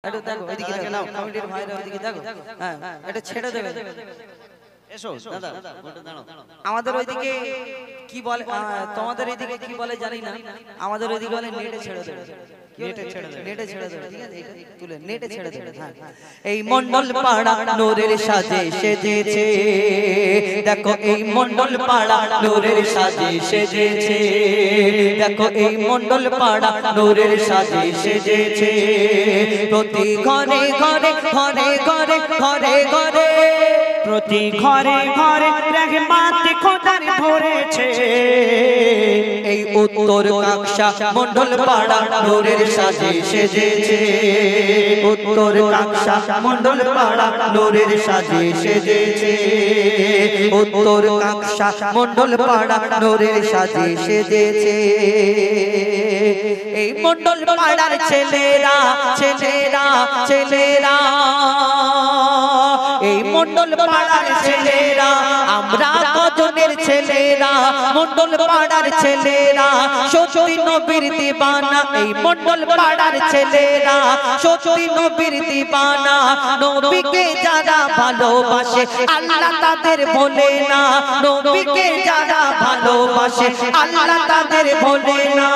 একটু দেখো এদিকে নাও কমিটির ভাইরা ওইদিকে দেখো হ্যাঁ এটা ছেড়ে দেবে এসো দাদা দাঁড়াও আমাদের ওইদিকে কি বলে তোমাদের এইদিকে কি বলে জানি না আমাদের ওইদিকে বলে নেটে ছেড়ে দেবে নেটে ছেড়ে দেবে ঠিক আছে তুলে নেটে ছেড়ে দেবে হ্যাঁ এই মন্ডল পাড়া নূরের সাজে সেজেছে দেখো এই মন্ডল পাড়া নূরের সাজে সেজেছে দেখো এই মন্ডল পাড়া নূরের সাজে সেজেছে প্রতি ঘরে ঘরে ঘরে ঘরে ঘরে ঘরে প্রতি ঘরে ঘরে রহমত খোদার ভরেছে এই উত্তর কাকশা মন্ডল পাড়া নূরের সাজে সেজেছে উত্তর কাকশা মন্ডল পাড়া নূরের সাজে সেজেছে উত্তর কাকশা মন্ডল পাড়া নূরের সাজে সেজেছে এই মন্ডল পাড়ার ছেলেরা ছেলেরা ছেলেরা এই মন্ডল পাড়ার ছেলেরা আমরা কজনের ছেলেরা মন্ডল পাড়ার ছেলেরা সত্যি নবীর দিবানা এই মন্ডল পাড়ার ছেলেরা সত্যি নবীর দিবানা নবীকে যারা ভালোবাসে আল্লাহ তাদের ভোলে না নবীকে যারা ভালোবাসে আল্লাহ তাদের ভোলে না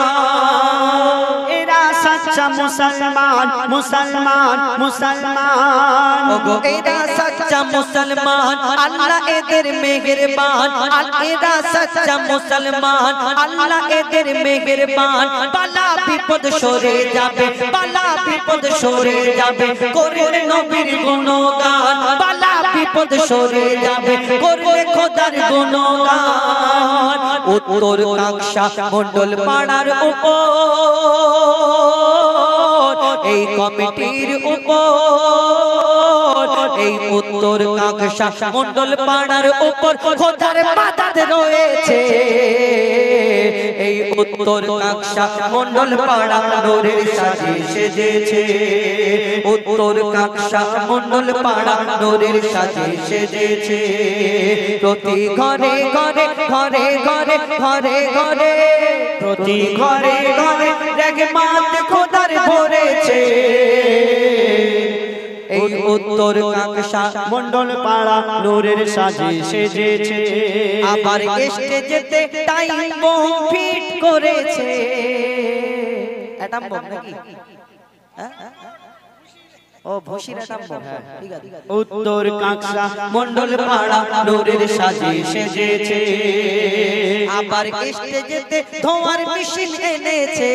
এরা সচ্চা মুসলমান মুসলমান মুসলমান ওগো এরা সচ্চা মুসলমান আল্লাহ এদের মেহেরবান এরা সচ্চা মুসলমান আল্লাহ এদের মেহেরবান বালা বিপদ সরে যাবে বালা বিপদ সরে যাবে করলে নবীর গুণগান বালা বিপদ সরে যাবে করলে খোদার গুণগান উত্তর কাকশা মন্ডল পাড়ার উপর এই কমিটির উপর এই উত্তর কাকশা মন্ডল পাড়ার উপর খোদার মাদাত রয়েছে এই উত্তর কাকশা মন্ডল পাড়া নূরের সাজে সেজেছে উত্তর কাকশা মন্ডল পাড়া নূরের সাজে সেজেছে প্রতি ঘরে ঘরে ঘরে ঘরে ঘরে ঘরে প্রতি ঘরে ঘরে রহমত খোদার ভরেছে এই উত্তর কাকশা মন্ডল পাড়া নূরের সাজে সেজেছে আবার স্টেজেতে টাইম বম ফিট করেছে অ্যাটম বম নাকি ও ভুসির অ্যাটম বম ঠিক আছে উত্তর কাকশা মন্ডল পাড়া নূরের সাজে সেজেছে আবার স্টেজেতে ধোঁয়ার মেশিন এনেছে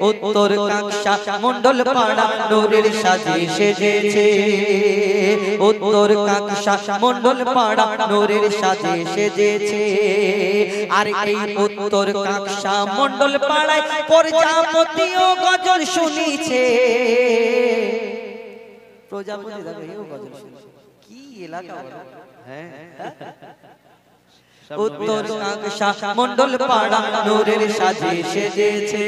উত্তর কাকশা মন্ডল পাড়া নূরের সাজে সেজেছে উত্তর কাকশা মন্ডল পাড়া নূরের সাজে সেজেছে আর এই উত্তর কাকশা মন্ডল পাড়ায় প্রজাপতিও গজল শুনিছে প্রজাপতি দেখো গজল শুনিছে কি এলাকা হ্যাঁ উত্তর কাকশা মন্ডল পাড়া নূরের সাজে সেজেছে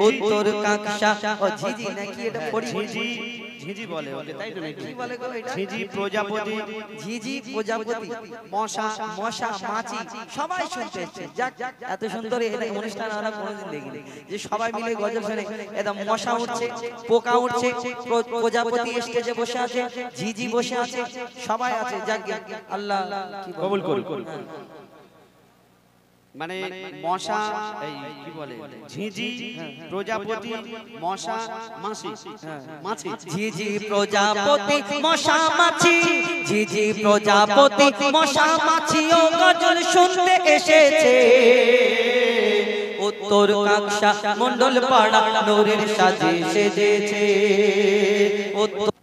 উত্তর কাকশা ও ঝিঝি নাকি এটা পড়ি ঝিঝি ঝিঝি বলে ওকে তাই তো নাকি কি বলে গো এটা ঝিঝি প্রজাপতি ঝিঝি প্রজাপতি মশা মশা মাছি সবাই শুনতে এসেছে যাক এত সুন্দর এই অনুষ্ঠান আমরা কোনোদিন দেখিনি যে সবাই মিলে গজল শুনে একদম মশা উঠছে পোকা উঠছে প্রজাপতি স্টেজে বসে আছে ঝিঝি বসে আছে সবাই আছে যাক আল্লাহ কবুল করুন মানে মশা এই কি বলে ঝিঝি প্রজাপতি মশা মাছি মাছি ঝিঝি প্রজাপতি মশা মাছি ঝিঝি প্রজাপতি মশা মাছি ও গজল শুনতে এসেছে উত্তর কাকশা মন্ডল পাড়া নূরের সাজে সেজেছে উত্তর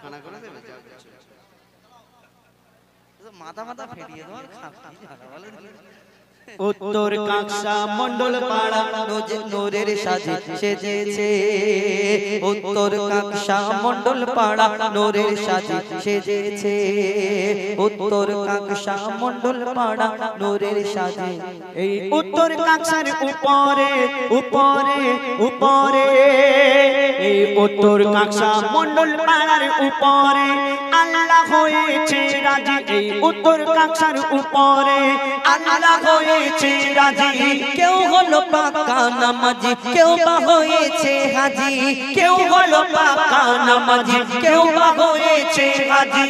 খানা করে দেবে মাথা মাথা ফেটিয়ে তোমার উত্তর কাকশা মন্ডল পাড়া নূরের সাজে সেজেছে উত্তর কাকশা মন্ডল পাড়া নূরের সাজে সেজেছে উত্তর কাকশা মন্ডল পাড়া নূরের সাজে এই উত্তর কাকশার উপরে উপরে উপরে এই উত্তর কাকশা মন্ডল পাড়ার উপরে আল্লাহ হয়ে এই উত্তর কাকসার উপরে আল্লাহ হয়েছে রাজি। কেউ হলো পাকা নামাজি, কেউ বা হয়েছে হাজি, কেউ হলো পাকা নামাজি, কেউ বা হয়েছে হাজি।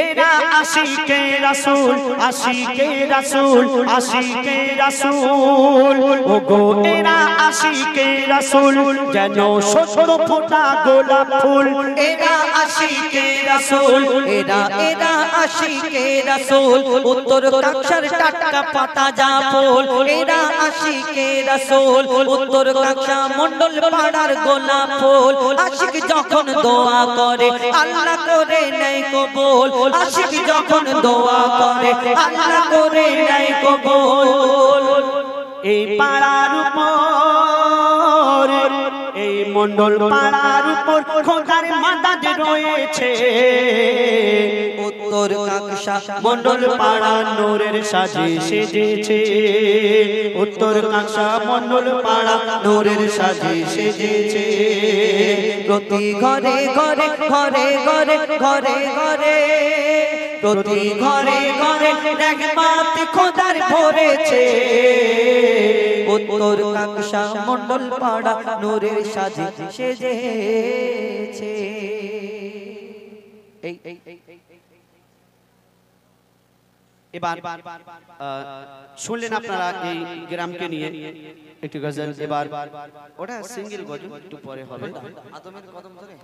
এরা আশিকে রাসূল, আশিকে রাসূল, আশিকে রাসূল। ওগো এরা আশিকে রাসূল, যেন শত ফোঁটা গোলাপ ফুল। এরা আশিকে রাসূল, এরা আশিকে রাসূল, উত্তর কাকসার টাটকা পাতা যা ফুল। এরা আশিকে রাসূল, উত্তর কাকসা মন্ডল পাড়ার গোলাপ ফুল। আশিক যখন দোয়া করে আল্লাহ করে নেয় কবুল, আশিক যখন দোয়া করে আল্লাহ করে নেয় কবুল। এই পাড়ার উপর, এই মন্ডল পাড়ার উপর খোদার মাদাদ রয়েছে। উত্তর কাকসা মন্ডল পাড়া নূরের সাজে সেজেছে। উত্তর কাকসা মন্ডল পাড়া নূরের সাজে সেজেছে। প্রতি ঘরে ঘরে ঘরে ঘরে ঘরে ঘরে, প্রতি ঘরে ঘরে রহমত খোদার ভরেছে। উত্তর কাকসা মন্ডল পাড়া নূরের সাজে সেজেছে। এবার শুনলেন আপনারা এই গ্রামকে নিয়ে একটি গজল। এবার ওটা সিঙ্গেল গজল, একটু পরে হবে। আদমের কদম ধরে,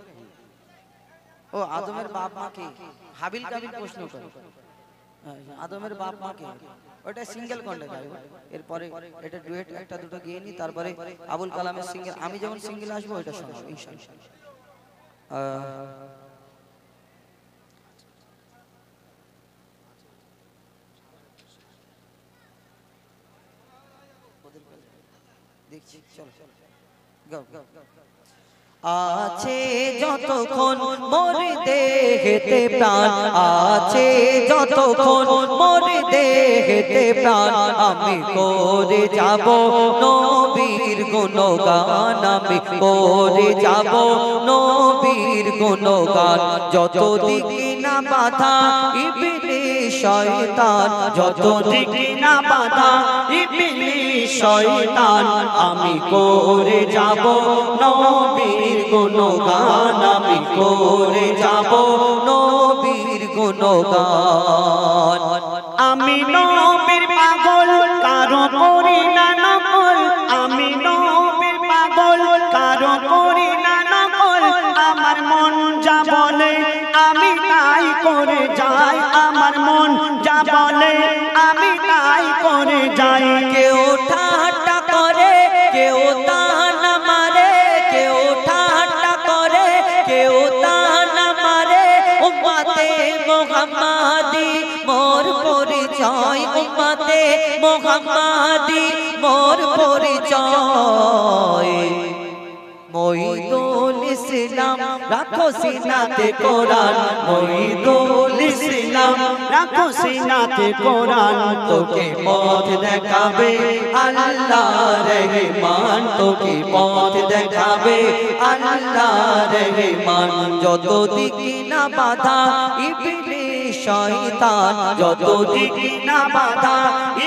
ও আদমের বাপ মাকে হাবিল কাবিল প্রশ্ন করে, আদমের বাপ মাকে, ওটা সিঙ্গেল কন্টে গাইবো। এরপরে এটা ডুয়েট একটা দুটো গিয়ে নি, তারপরে আবুল কালামের সিঙ্গেল, আমি যেমন সিঙ্গেল আসবো ওইটা শোনাবো ইনশাআল্লাহ। দেখছি, চলো গাও গাও। আছে যতক্ষণ মোর দেহেতে প্রাণ, আছে যতক্ষণ মোর দেহেতে প্রাণ, আমি করে যাব নবীর গুণগান, আমি করে যাব নবীর গুণগান। যত দিকে না বাধা ইবলিস শয়তান, যত দিকে না বাধা ইবলিস শয়তান, আমি করে যাব নবীর গুণগান, আমি করে যাব নবীর গুণগান। আমি নবীর পাগল, কারো করি না নকল। আমি নবীর পাগল, কারো করি না নকল। আমার মন যা বলে আমি তাই করে যাই, আমার মন যা বলে আমি তাই করে যাই। কেউ ঠাট্টা করে, কেউ তানা মারে, কেউ ঠাট্টা করে, কেউ তানা মারে। উম্মতে মুহাম্মাদি মোর পরিচয়, উম্মতে মুহাম্মাদি মোর পরিচয়। মঈদুল ইসলাম রাখো সিনাতে কোরআন, মঈদুল ইসলাম রাখো সিনাতে কোরআন। তোকে পথ দেখাবে আল্লাহ রহমান, তোকে পথ দেখাবে আল্লাহ রহমান। যত দিকে না বাধা ইবলিস শয়তান, যত দিকে না বাধা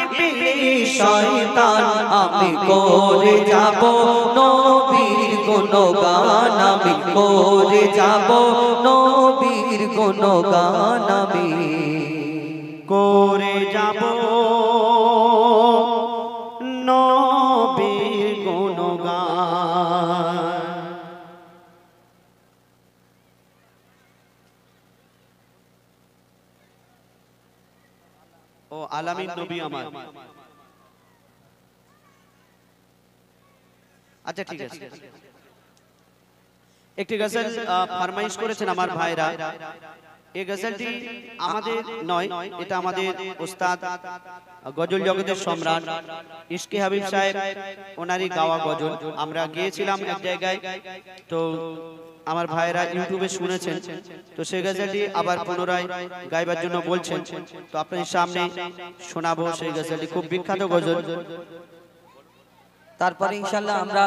ইবলিস শয়তান, আমি করে যাব নবীর গুণগান, আমি করে যাব নবীর গুণগান, আমি করে যাব নবীর গুণগান। ও আলামিন নবী আমার। আচ্ছা ঠিক আছে, একটি গজল ফরমাইশ করেছেন আমার ভাইরা। এই গজলটি আমাদের নয়, এটা আমাদের উস্তাদ গজল জগতের সম্রাট ইশকে হাবিব সাহেব ওনারই গাওয়া গজল। আমরা গিয়েছিলাম এক জায়গায়, তো আমার ভাইরা ইউটিউবে শুনেছেন, তো সেই গজলটি আবার পুনরায় গাইবার জন্য বলছেন। তো আপনাদের সামনে শোনাবো সেই গজলটি, খুব বিখ্যাত গজল। তারপরে ইনশাআল্লাহ আমরা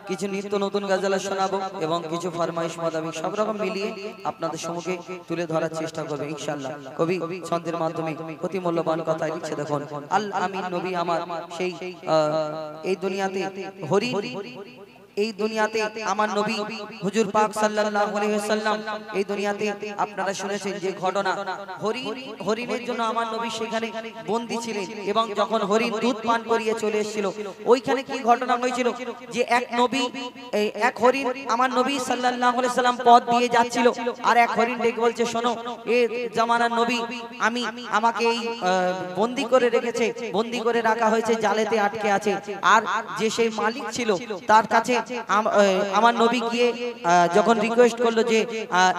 কিছু নিত্য নতুন গজল শোনাবো এবং কিছু ফরমাইশ মোতাবেক সব রকম মিলিয়ে আপনাদের সম্মুখে তুলে ধরার চেষ্টা করবে ইনশাআল্লাহ। কবি ছন্দের মাধ্যমে অতি মূল্যবান কথা লিখছে, দেখুন আল আমিন নবী আমার সেই এই দুনিয়াতে হরিণ, এই দুনিয়াতে আমার নবী হুজুর পাক সাল্লাল্লাহু আলাইহি ওয়াসাল্লাম এই দুনিয়াতে আপনারা শুনেছেন যে ঘটনা, হরিণের জন্য আমার নবী সেখানে বন্দী ছিলেন এবং যখন হরিণ দুধ পান করিয়ে চলে এসেছিল ওইখানে কি ঘটনা হয়েছিল যে এক নবী এক হরিণ আমার নবী সাল্লাল্লাহু আলাইহি সাল্লাম পথ দিয়ে যাচ্ছিল আর এক হরিণ ডেকে বলছে, শোনো এ জামানার নবী আমাকে এই বন্দী করে রেখেছে, বন্দী করে রাখা হয়েছে, জালেতে আটকে আছে। আর যে সেই মালিক ছিল তার কাছে আমার নবী গিয়ে যখন রিকোয়েস্ট করলো যে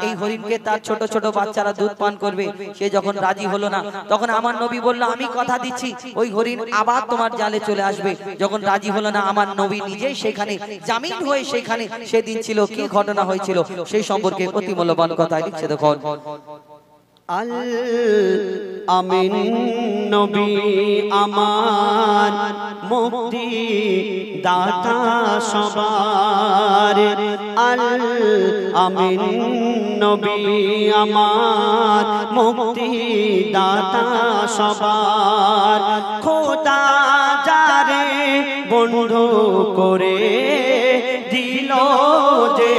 এই হরিণকে তার ছোট ছোট বাচ্চারা দুধ পান করবে, সে যখন রাজি হলো না তখন আমার নবী বলল, আমি কথা দিচ্ছি ওই হরিণ আবার তোমার জালে চলে আসবে। যখন রাজি হলো না আমার নবী নিজেই সেখানে জামিন হয়ে সেখানে সেদিন ছিল। কি ঘটনা হয়েছিল সেই সম্পর্কে অতি মূল্যবান কথা লিখছে, দেখুন আল আমিন নবী আমার মুক্তি দাতা সবার, আল আমিন নবী আমার মুক্তি দাতা সবার, খোদা যারে বন্ধু করে দিল যে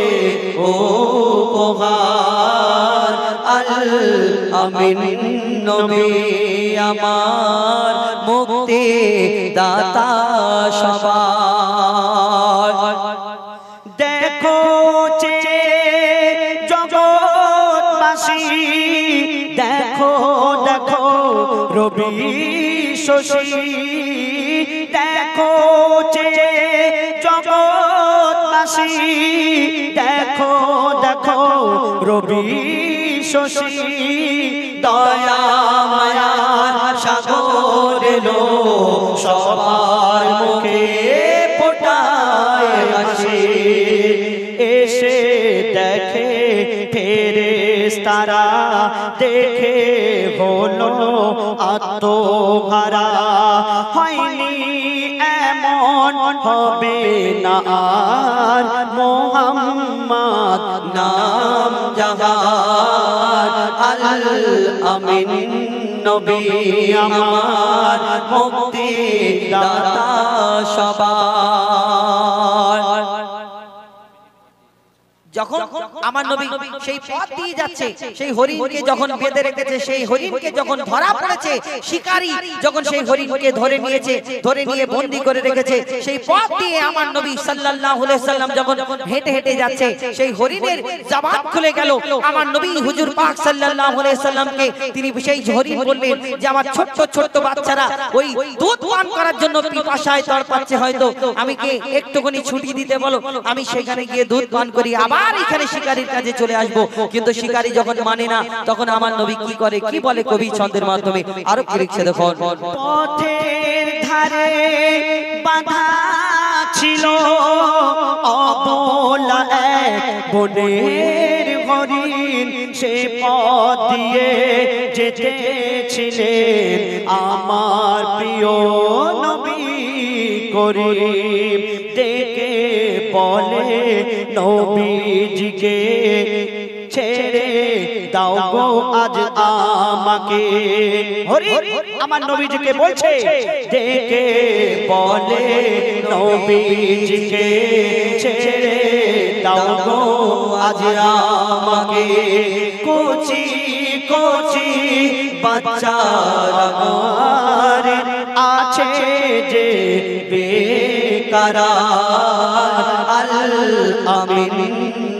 উপহার, আল আমিন নবী আমার মুক্তি দাতা সবার। দেখো চে জগৎবাসী, দেখো দেখো রবি শশী, দেখো চে জগৎবাসী, দেখো দেখো রবি শশী, দয়া মায়ার সাগর এলো সবার মুখে ফোটায় হাসি, এসে দেখে ফেরেশতারা দেখে হলো আত্মহারা, হয়নি এমন হবে না আর মুহাম্মদ নাম জাহার, আল আমিন নবী আমার মুক্তি দাতা সবার। যখন আমার নবী সেই পথ দিয়ে যাচ্ছে, সেই হরিণকে যখন বেঁধে রেখেছে, সেই হরিণকে যখন ধরা পড়েছে, শিকারী যখন সেই হরিণকে ধরে নিয়েছে, ধরে নিয়ে বন্দী করে রেখেছে, সেই পথ দিয়ে আমার নবী সাল্লাল্লাহু আলাইহি সাল্লাম যখন হেঁটে হেঁটে যাচ্ছে, সেই হরিণের জবান খুলে গেল। আমার নবী হুজুর পাক সাল্লাল্লাহু আলাইহি সাল্লামকে তিনি সেই হরিণ বললেন যে আমার ছোট্ট ছোট্ট বাচ্চারা ওই দুধ পান করার জন্য পিপাসায় তড়পাচ্ছে, হয়তো আমি কে একটুখানি ছুটি দিতে বলো, আমি সেখানে গিয়ে দুধ পান করি, আবার এখানে শিকারীর কাছে চলে আসবো। কিন্তু শিকারী যখন মানে না তখন আমার নবী কি করে, কি বলে কবি ছন্দের মাধ্যমে আরো কি লিখছে, দেখুন পথের ধারে বাঁধা ছিল অবলা এক বনের হরিণ, সে পথ দিয়ে যেতেছিলেন আমার প্রিয় নবী করিম, ডেকে বলে নবীজিকে ছেড়ে দাও গো আজ আমাকে। হরিণ আমার নবীজিকে বলছে, ডেকে বলে নবীজিকে ছেড়ে দাও গো আজ আমাকে। কোচি কোচি বাচ্চারা আমার আছে যে বেকারার, আল আমিন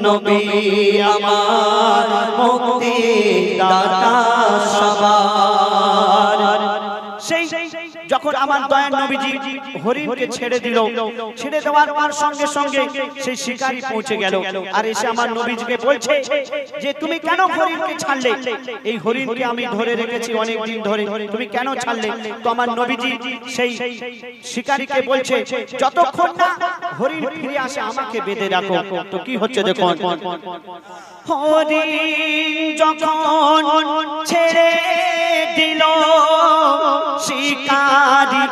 নবী আমার মুক্তি দাতা সবার। সেই যখন আমার দয়ার নবীজি হরিণকে ছেড়ে দিল, ছেড়ে দেওয়ার পর সঙ্গে সঙ্গে সেই শিকারী পৌঁছে গেল আর এসে আমার নবীজিকে বলছে যে তুমি কেন হরিণকে ছাড়লে? এই হরিণকে আমি ধরে রেখেছি অনেক দিন ধরে, তুমি কেন ছাড়লে? তো আমার নবীজি সেই শিকারীকে বলছে, যতক্ষণ না হরিণ ফিরে আসে আমাকে বেঁধে রাখো। তো কি হচ্ছে দেখুন, হরিণ যখন ছেড়ে দিল শিকারী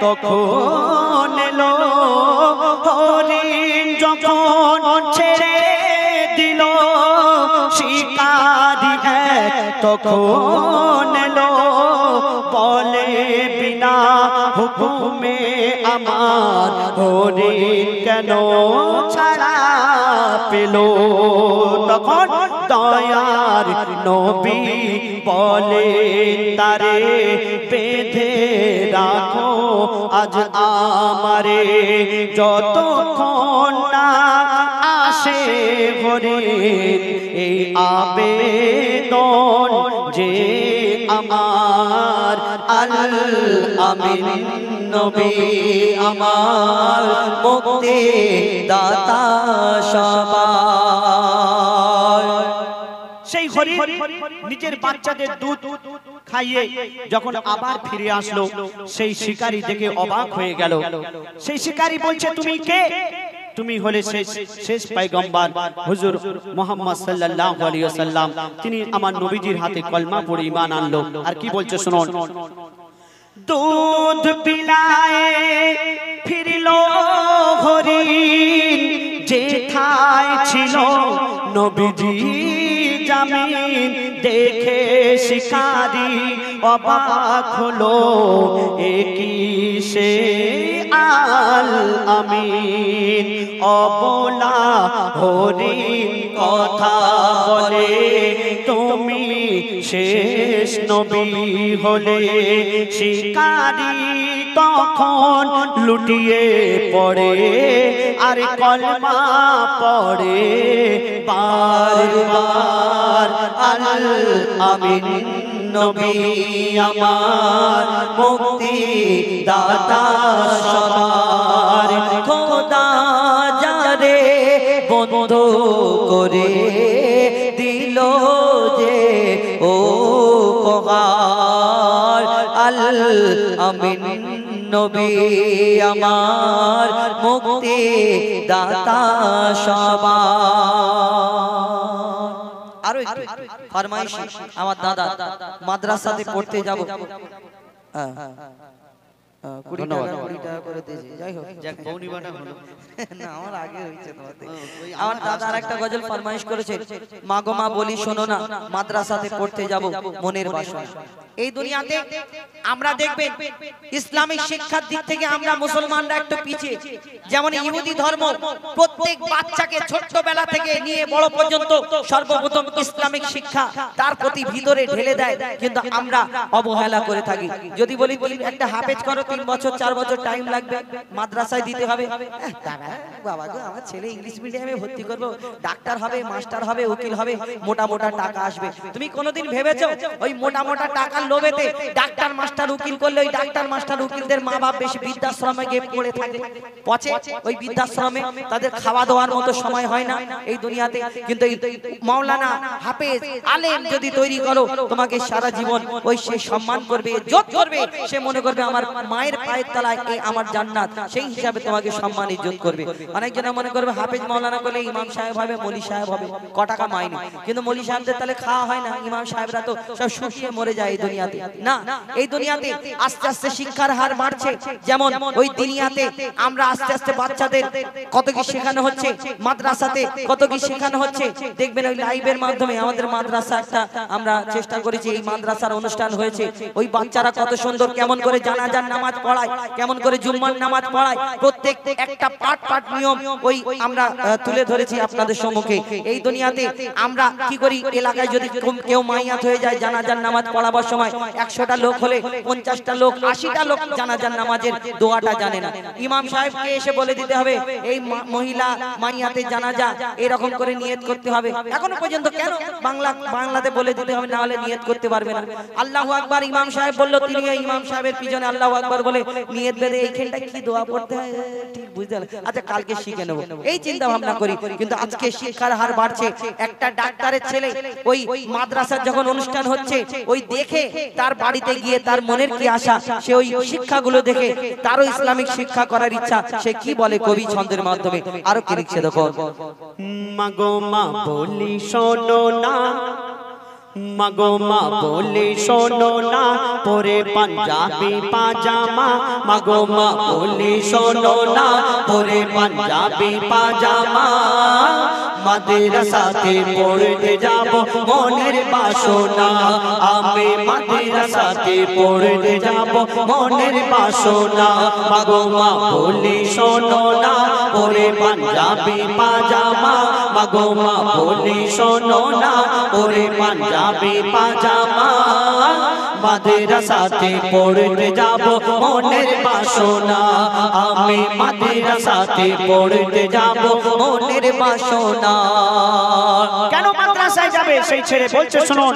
তখন এলো হরিণ যখন ছেড়ে দিল শিকারি তখন এলো বলে বিনা হুকুমে আমার হরিণ কেন ছাড়া পেল তখন দয়ার নবী বলে তারে বেঁধে রাখো আজ আমারে যতক্ষণ না আসে হরিণ এই আবেদন যে আমার আল আমিন নবী আমার মুক্তি দাতা সবার সেই হরিণ নিজের বাচ্চাদের দুধ খাইয়ে যখন আবার ফিরে আসলো সেই শিকারী দেখে অবাক হয়ে গেল সেই শিকারী বলছে তুমি কে তুমি হলে শেষ পয়গম্বর হুজুর মুহাম্মদ সাল্লাল্লাহু আলাইহি ওয়াসাল্লাম তিনি আমার নবীজির হাতে কলমা পড়ে ঈমান আনলো আর কি বলছে শুনুন दूध पिलाए फिरलो हरिण जेठाय छिलो नबीजी जमीन देखे शिकारी अबाक हलो एकी से आल अमीन अबोला हरिण कथा बोले तुमी शेष नबी होले शिकारी तखन लुटिए पड़े और कलमा पड़े बार बार अल आमीन नबी आमार मुक्ति दाता सबार खुदा जारे बंधु करे दिलो जे ओ पगार अल आमीन नबी आमार मुक्ति दाता सबार आरो एक फरमाइश आमार दादा माद्रासाते पढ़ते जाबो 20 টাকা করে দিয়েছি যাই হোক যাক বউনিবাটা হলো না আমার আগে হইছে তোমাতে আমার দাদা আরেকটা গজল ফরমাইশ করেছে মা গো মা বলি শোনো না মাদ্রাসাতে পড়তে যাব মনের বাসনা এই দুনিয়াতে আমরা দেখবেন ইসলামিক শিক্ষার দিক থেকে আমরা মুসলমানরা একটু পিছিয়ে যেমন ইহুদি ধর্ম প্রত্যেক বাচ্চাকে ছোটবেলা থেকে নিয়ে বড় পর্যন্ত সর্বপ্রথম ইসলামিক শিক্ষা তার প্রতি ভিতরে ঢেলে দেয় কিন্তু আমরা অবহেলা করে থাকি যদি বলি একটা হাফেজ করো 3 বছর 4 বছর টাইম লাগবে মাদ্রাসায় দিতে হবে বাবা গো আমার ছেলে ইংলিশ মিডিয়ামে ভর্তি করব ডাক্তার হবে মাস্টার হবে উকিল হবে মোটা মোটা টাকা আসবে তুমি কোনোদিন ভেবেছো ওই মোটা মোটা টাকার লোভেতে ডাক্তার মাস্টার উকিল করলে ওই ডাক্তার মাস্টার উকিলদের মা বাপ বেশি বৃদ্ধাশ্রমে গিয়ে পড়ে থাকে পচে ওই বৃদ্ধাশ্রমে তাদের খাওয়া দাওয়ার মতো সময় হয় না এই দুনিয়াতে কিন্তু মাওলানা হাফেজ আলেম যদি তৈরি করো তোমাকে সারা জীবন ওই সে সম্মান করবে ইজ্জত করবে সে মনে করবে আমার মায়ের পায়ের তলায় এই আমার জান্নাত সেই হিসাবে তোমাকে সম্মান ইজ্জত করবে অনেকজন মনে করবে হাফেজ মাওলানা করলে ইমাম সাহেব হবে মলি সাহেব হবে ক টাকা মাইনে কিন্তু মলি সাহেবদের তাহলে খাওয়া হয় না ইমাম সাহেবরা তো সব শুকিয়ে মরে যায় এই দুনিয়াতে না এই দুনিয়াতে আস্তে আস্তে শিক্ষার হার বাড়ছে যেমন ওই দুনিয়াতে আমরা আস্তে আস্তে বাচ্চাদের কত কি শেখানো হচ্ছে মাদ্রাসাতে কত কি শেখানো হচ্ছে দেখবেন ওই লাইভের মাধ্যমে আমাদের মাদ্রাসা একটা আমরা চেষ্টা করেছি এই মাদ্রাসার অনুষ্ঠান হয়েছে ওই বাচ্চারা কত সুন্দর কেমন করে জানাজার নামাজ পড়ায় কেমন করে জুম্মার নামাজ পড়ায় প্রত্যেক একটা পাঠ পাঠ নিয়ম ওই আমরা তুলে ধরেছি আপনাদের সম্মুখে এই দুনিয়াতে আমরা কি করি এলাকায় যদি কেউ মাইয়াত হয়ে যায় জানাজার নামাজ পড়াবার সময় 100টা লোক হলে 50টা লোক 80টা লোক জানাজার নামাজের দোয়াটা জানে না ইমাম সাহেবকে এসে বলে দিতে হবে এই মহিলা মাইয়াতে জানাজা এরকম করে নিয়ত করতে হবে এখনো পর্যন্ত কেন বাংলাতে বলে দিতে হবে না হলে নিয়ত করতে পারবে না আল্লাহু আকবার ইমাম সাহেব বলল তিনি এই ইমাম সাহেবের পিছনে আল্লাহু আকবার বলে নিয়ত বেঁধে এইখানটা কি দোয়া পড়তে হয় ঠিক বুঝতে পারলে আচ্ছা কালকে শিখে নেব এই চিন্তা ভাবনা করি কিন্তু আজকে শিক্ষার হার বাড়ছে একটা ডাক্তারের ছেলে ওই মাদ্রাসার যখন অনুষ্ঠান হচ্ছে ওই দেখে তার বাড়িতে গিয়ে তার মনের কি আশা সে ওই শিক্ষাগুলো দেখে তারও ইসলামিক শিক্ষা করার ইচ্ছা সে কি বলে কবি ছন্দের মাধ্যমে আরো কি লিখছে দেখো মাগো মা বলি শোনো না মাগো মা বলি শোনো না পরে পাঞ্জাবি পাজামা মাগো মা বলি শোনো না পরে পাঞ্জাবি পাজামা মাদ্রাসাতে পড়তে যাব মনের বাসনা আমি মাদ্রাসাতে পড়তে যাব মনের বাসনা মাগো মা বলি শোনো না পরে পাঞ্জাবি পাজামা মাগো মা বলি শোনো না পরে পাঞ্জাবি পাজামা মাদ্রাসাতে পড়তে যাব মনের বাসনা আমি মাদ্রাসাতে পড়তে যাব মনের বাসনা কেন মাদ্রাসায় যাবে সেই ছেলে বলছে শুনুন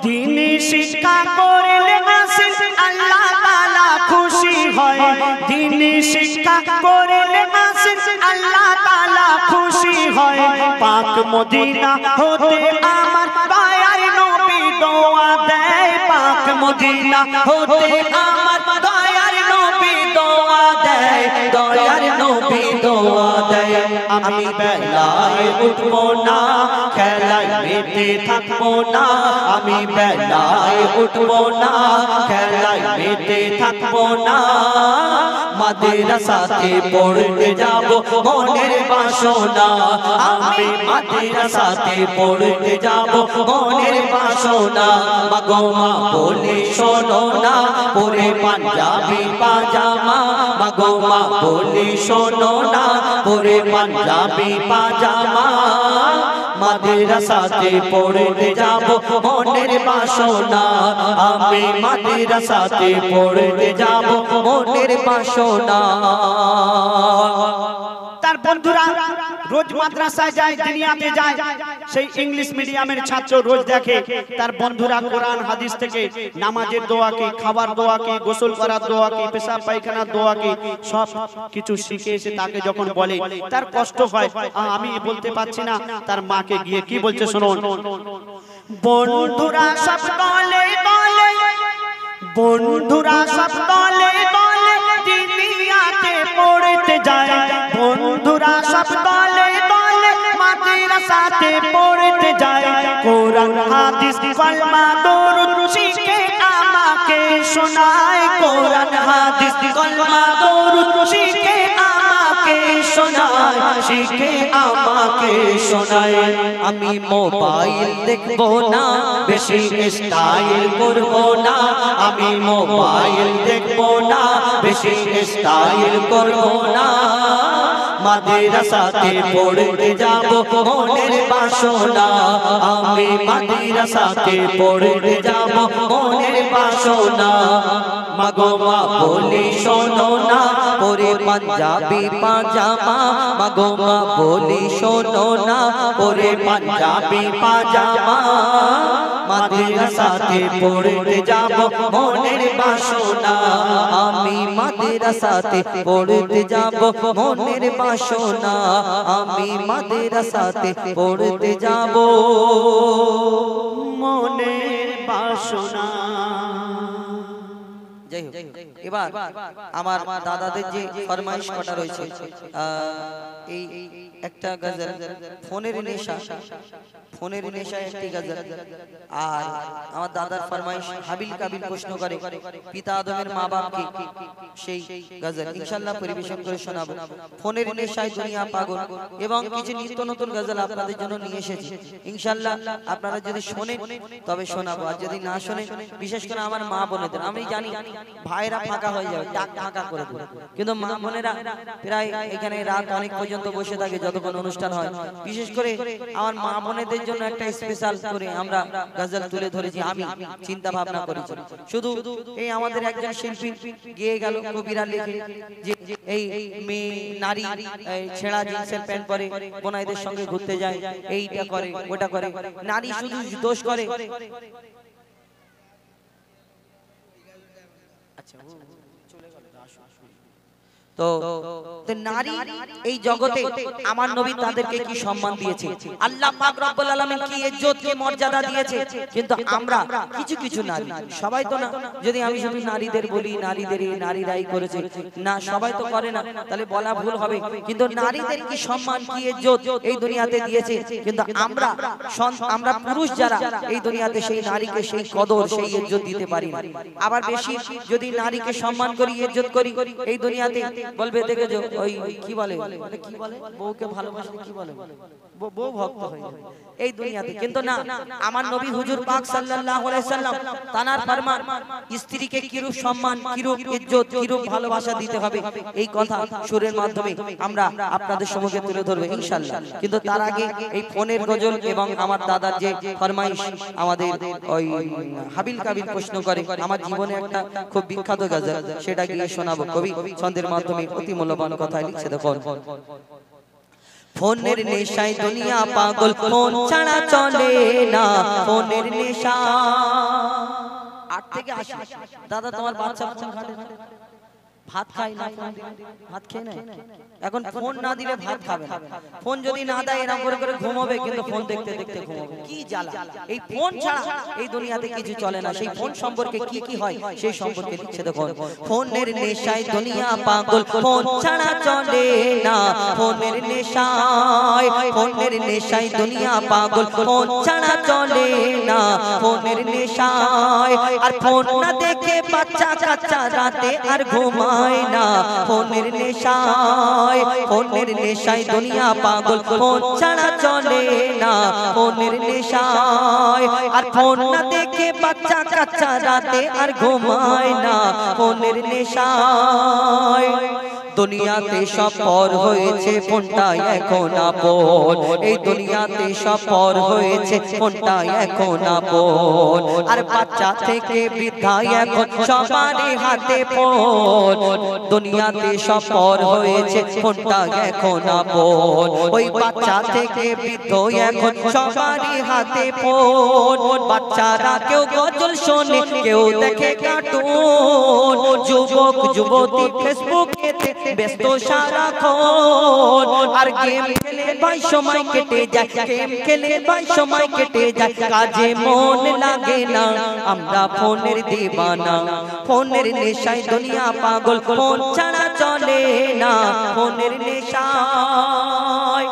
দ্বীনি শিক্ষা করলে হাসিল আল্লাহ তাআলা খুশি হয় দ্বীনি শিক্ষা করলে হাসিল আল্লাহ তাআলা খুশি হয় পাক মদিনা হতে আমার দয়ার নবী দোয়া দেয় পাক মদিনা হতে আমার দয়ার নবী দোয়া দেয় দয়ার নবী দোয়া দেয় আমি বেলায় উঠবো না খেলায় মেতে থাকবো না আমি বেলায় উঠবো না খেলায় মেতে থাকবো না মাদ্রাসাতে পড়তে যাব মনের বাসনা আমি মাদ্রাসাতে পড়তে যাব মনের বাসনা মাগো মা বলি শোনো না পরে পাঞ্জাবি পাজামা মাগো মা বলি শোনো না পরে পাঞ্জাবি পাজামা মাদ্রাসাতে পড়তে যাব মনের বাসনা আমি মাদ্রাসাতে পড়তে যাব মনের বাসনা তার বন্ধুরা রোজ মাদ্রাসায় যায় দুনিয়াতে যায় সেই ইংলিশ মিডিয়ামের ছাত্র রোজ দেখে তার বন্ধুরা কোরআন হাদিস থেকে নামাজের দোয়া কি খাবার দোয়া কি গোসল করার দোয়া কি পেশাব পায়খানার দোয়া কি সব কিছু শিখে এসে তাকে যখন বলে তার কষ্ট হয় আমি বলতে পারছি না তার মাকে গিয়ে কি বলছে শুনুন বন্ধুরা সব বলে বলে বন্ধুরা সব বলে বলে দুনিয়াতে পড়তে যায় বন্ধুরা সব বলে বলে মাদ্রাসাতে পড়তে যায় কোরআন হাদিস কলমা দরুদ শিখে আমাকে শোনায় কোরআন হাদিস কলমা দরুদ শিখে আমাকে শোনায় শিখে আমাকে শোনায় আমি মোবাইল দেখবো না বেশি স্টাইল করবো না আমি মোবাইল দেখবো না বেশি স্টাইল করবো না মাদ্রাসাতে পড়তে যাব মনের বাসনা আমি মাদ্রাসাতে পড়তে যাব মনের বাসনা মাগো মা বলি শোনো না পরে পাঞ্জাবি পাজামা মাগো মা বলি শোনো না পরে পাঞ্জাবি পাজামা মাদ্রাসাতে পড়তে যাব মনের বাসনা আমি মাদ্রাসাতে পড়তে যাব মনের বাসনা আমি মাদ্রাসাতে পড়তে যাব মনের বাসনা যাই হোক এবার আমার দাদাদের যে ফরমাইশ কটা রয়েছে এই একটা গজল ফোনের নেশা একটি গজল আর আমার দাদার ফরমাইশ হাবিল কাবিল প্রশ্ন করে পিতা আদমের মা বাপকে সেই গজল ইনশাআল্লাহ পরিবেশন করে শোনাবো ফোনের নেশায় দুনিয়া পাগল এবং কিছু নিত্য নতুন গজল আপনাদের জন্য নিয়ে এসেছি ইনশাআল্লাহ আপনারা যদি শোনেন তবে শোনাবো আর যদি না শোনেন বিশেষ করে আমার মা বোনেদের আমি জানি ভাইরা ফাঁকা হয়ে যাবে ডাক ফাঁকা করে দেবে কিন্তু মা বোনেরা প্রায় এখানে রাত অনেক পর্যন্ত বসে থাকে যতক্ষণ অনুষ্ঠান হয় বিশেষ করে আমার মা বোনেদের জন্য একটা স্পেশাল করে আমরা গজল তুলে ধরেছি আমি চিন্তা ভাবনা করেছি শুধু এই আমাদের একজন শিল্পী গিয়ে গেল কবিরা লিখে যে এই মেয়ে নারী ছেঁড়া জিন্সের প্যান্ট পরে বোনাইদের সঙ্গে ঘুরতে যায় এইটা করে ওটা করে নারী শুধু দোষ করে তো নারী এই জগতে আমার নবী তাদেরকে কি সম্মান দিয়েছে, আল্লাহ পাক রব্বুল আলামিন কি ইজ্জত কি মর্যাদা দিয়েছে। কিন্তু আমরা কিছু কিছু নারী, সবাই তো না, যদি আমি শুধু নারীদের বলি নারীদের এই নারীরাই করেছে, না সবাই তো করে না, তাহলে বলা ভুল হবে। কিন্তু নারীদের কি সম্মান কি ইজ্জত এই দুনিয়াতে দিয়েছে, কিন্তু আমরা পুরুষ যারা এই দুনিয়াতে সেই নারীকে সেই কদর সেই ইজ্জত দিতে পারি না। আবার বেশি যদি নারীকে সম্মান করি ইজ্জত করি এই দুনিয়াতে বলবে দেখেছো ওই কি বলে বউকে ভালোবাসলে কি বলে বউ ভক্ত হয়ে যায় এই দুনিয়াতে। কিন্তু না, আমার নবী হুজুর পাক সাল্লাল্লাহু আলাইহি সাল্লাম তানার ফরমান স্ত্রীকে কিরূপ সম্মান কিরূপ ইজ্জত কিরূপ ভালোবাসা দিতে হবে এই কথা সুরের মাধ্যমে আমরা আপনাদের সম্মুখে তুলে ধরব ইনশাআল্লাহ। কিন্তু তার আগে এই ফোনের গজল এবং আমার দাদার যে ফরমাইশ আমাদের ওই হাবিল কাবিল প্রশ্ন করে, আমার জীবনে একটা খুব বিখ্যাত গজল সেটা গিয়ে শোনাবো। কবি ছন্দের মাধ্যমে অতি মূল্যবান কথা লিখছে দেখুন। ফোনের নেশায় দুনিয়া পাগল, ফোন ছাড়া চলে না, ফোনের নেশা। 8 থেকে 80 দাদা তোমার বাচ্চা ফোন ঘাটে ভাত খায় না, ভাত খেয়ে না, এখন ফোন না দিলে ভাত খাবে না। ফোন যদি না দেয় এরকম করে করে ঘুমাবে, কিন্তু ফোন দেখতে দেখতে ঘুমাবে। কি জ্বালা, এই ফোন ছাড়া এই দুনিয়াতে কিছু চলে না। সেই ফোন সম্পর্কে কি কি হয় সেই সম্পর্কে লিখছে দেখুন। ফোনের নেশায় দুনিয়া পাগল, ফোন ছাড়া চলে না, ফোনের নেশায়, ফোনের নেশায় দুনিয়া পাগল, ফোন ছাড়া চলে না, ফোনের নেশায়। আর ফোন না দেখে বাচ্চা কাচ্চা রাতে আর ঘুমায় না, ফোনের নেশায়, ফোনের নেশায় দুনিয়া পাগল, ফোন ছাড়া চলে না, ফোনের নেশায়। আর ফোন না দেখে বাচ্চা কাচ্চা রাতে আর ঘুমায় না, ফোনের নেশায়। দুনিয়াতে সব পর হয়েছে, ফোনটা এখন আপন, এই দুনিয়াতে সব পর হয়েছে, ফোনটা এখন আপন। আর বাচ্চা থেকে বৃদ্ধা এখন সবারই হাতে ফোন, দুনিয়াতে সব পর হয়েছে, ফোনটা এখন আপন। ওই বাচ্চা থেকে বৃদ্ধ এখন সবারই হাতে ফোন। বাচ্চারা কেউ গজল শোনে, কেউ দেখে কার্টুন, যুবক যুবতী ফেসবুকেতে ব্যস্ত সারাক্ষণ। আর গেম খেলে ভাই সময় কেটে যায়, গেম খেলে ভাই সময় কেটে যায়, কাজে মন লাগে না, আমরা ফোনের দিবানা, ফোনের নেশায় দুনিয়া পাগল, ফোন ছাড়া চলে না, ফোনের নেশায়।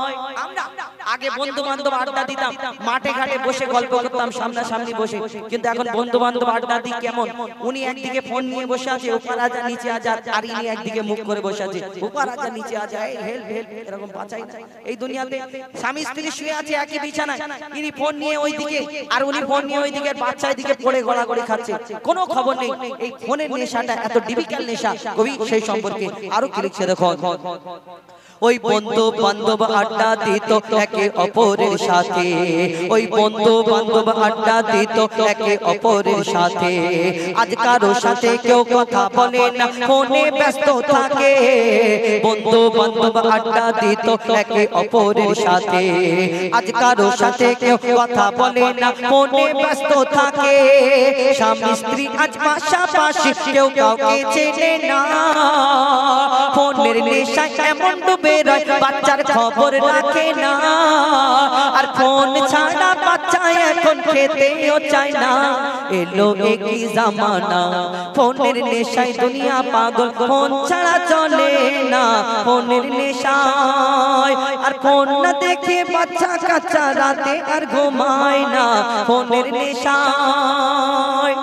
আগে বন্ধু বান্ধব আড্ডা দিতাম, মাঠে ঘাটে বসে গল্প করতাম সামনাসামনি বসে, কিন্তু এখন বন্ধু বান্ধব আড্ডা দিই কেমন, উনি একদিকে ফোন নিয়ে বসে আছে, ওপার আজা নিচে আজা, আর ইনি একদিকে মুখ করে বসে আছে, ওপার আজা নিচে আজা, এই হেল্প হেল্প, এরকম বাঁচাই না। এই দুনিয়াতে স্বামী স্ত্রী শুয়ে আছে একই বিছানায়, ইনি ফোন নিয়ে ওইদিকে আর উনি ফোন নিয়ে ওইদিকে, বাচ্চা এদিকে পড়ে গড়াগড়ি খাচ্ছে, কোনো খবর নেই। এই ফোনের নেশাটা এত ডিফিকাল্ট নেশা, কবি সেই সম্পর্কে আরো কি লিখছে দেখো। ওই বন্ধু বান্ধব আড্ডা দিত একে অপরের সাথে, ওই বন্ধু বান্ধব আড্ডা দিত একে অপরের সাথে, আজ কারো সাথে কেউ কথা বলে না, ফোনে ব্যস্ত থাকে। বন্ধু বান্ধব আড্ডা দিত একে অপরের সাথে, আজ কারো সাথে কেউ কথা বলে না, ফোনে ব্যস্ত থাকে। স্বামী স্ত্রী আজ পাশাপাশি, কেউ কাউকে চেনে না, ফোনের নেশায় এমন ডুবে বাচ্চার খবর রাখে না। আর ফোন ছাড়া বাচ্চা এখন খেতেও চায় না, এলো একই জামানা, ফোনের নেশায় দুনিয়া পাগল, ফোন ছাড়া চলে না, ফোনের নেশায়। আর ফোন না দেখে বাচ্চা কাচ্চা রাতে আর ঘুমায় না, ফোনের নেশায়।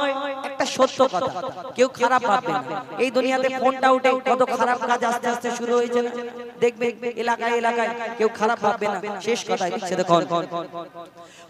একটা সত্য কথা, কেউ খারাপ ভাববে না, এই দুনিয়াতে ফোনটা উঠে কত খারাপ কাজ আস্তে আস্তে শুরু হয়েছে না, দেখবে এলাকায় এলাকায়, কেউ খারাপ ভাববে না। শেষ কথাই লিখছে দেখুন।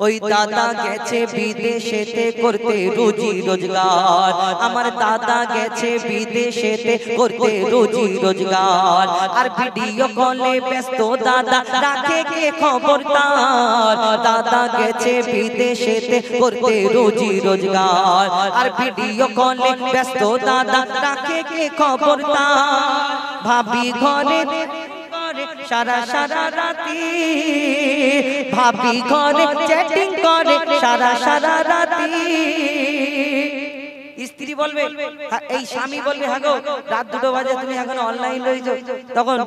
ওই দাদা গেছে বিদেশেতে করতে রুজি রোজগার, আমার দাদা গেছে বিদেশেতে করতে রুজি রোজগার। আর ভিডিও কলে ব্যস্ত দাদা, রাখে কে খবরদার, দাদা গেছে বিদেশেতে করতে রুজি রোজগার। আর ভিডিও কলে ব্যস্ত দাদা, রাখে কে খবরদার। ভাবি ঘরে সারা সারা রাতি, ভাবি ঘরে চ্যাটিং করে সারা সারা রাতি। স্ত্রী বলবে এই স্বামী বলবে হ্যাঁ গো রাত 2টো বাজে তুমি এখন অনলাইন রয়েছো, তখন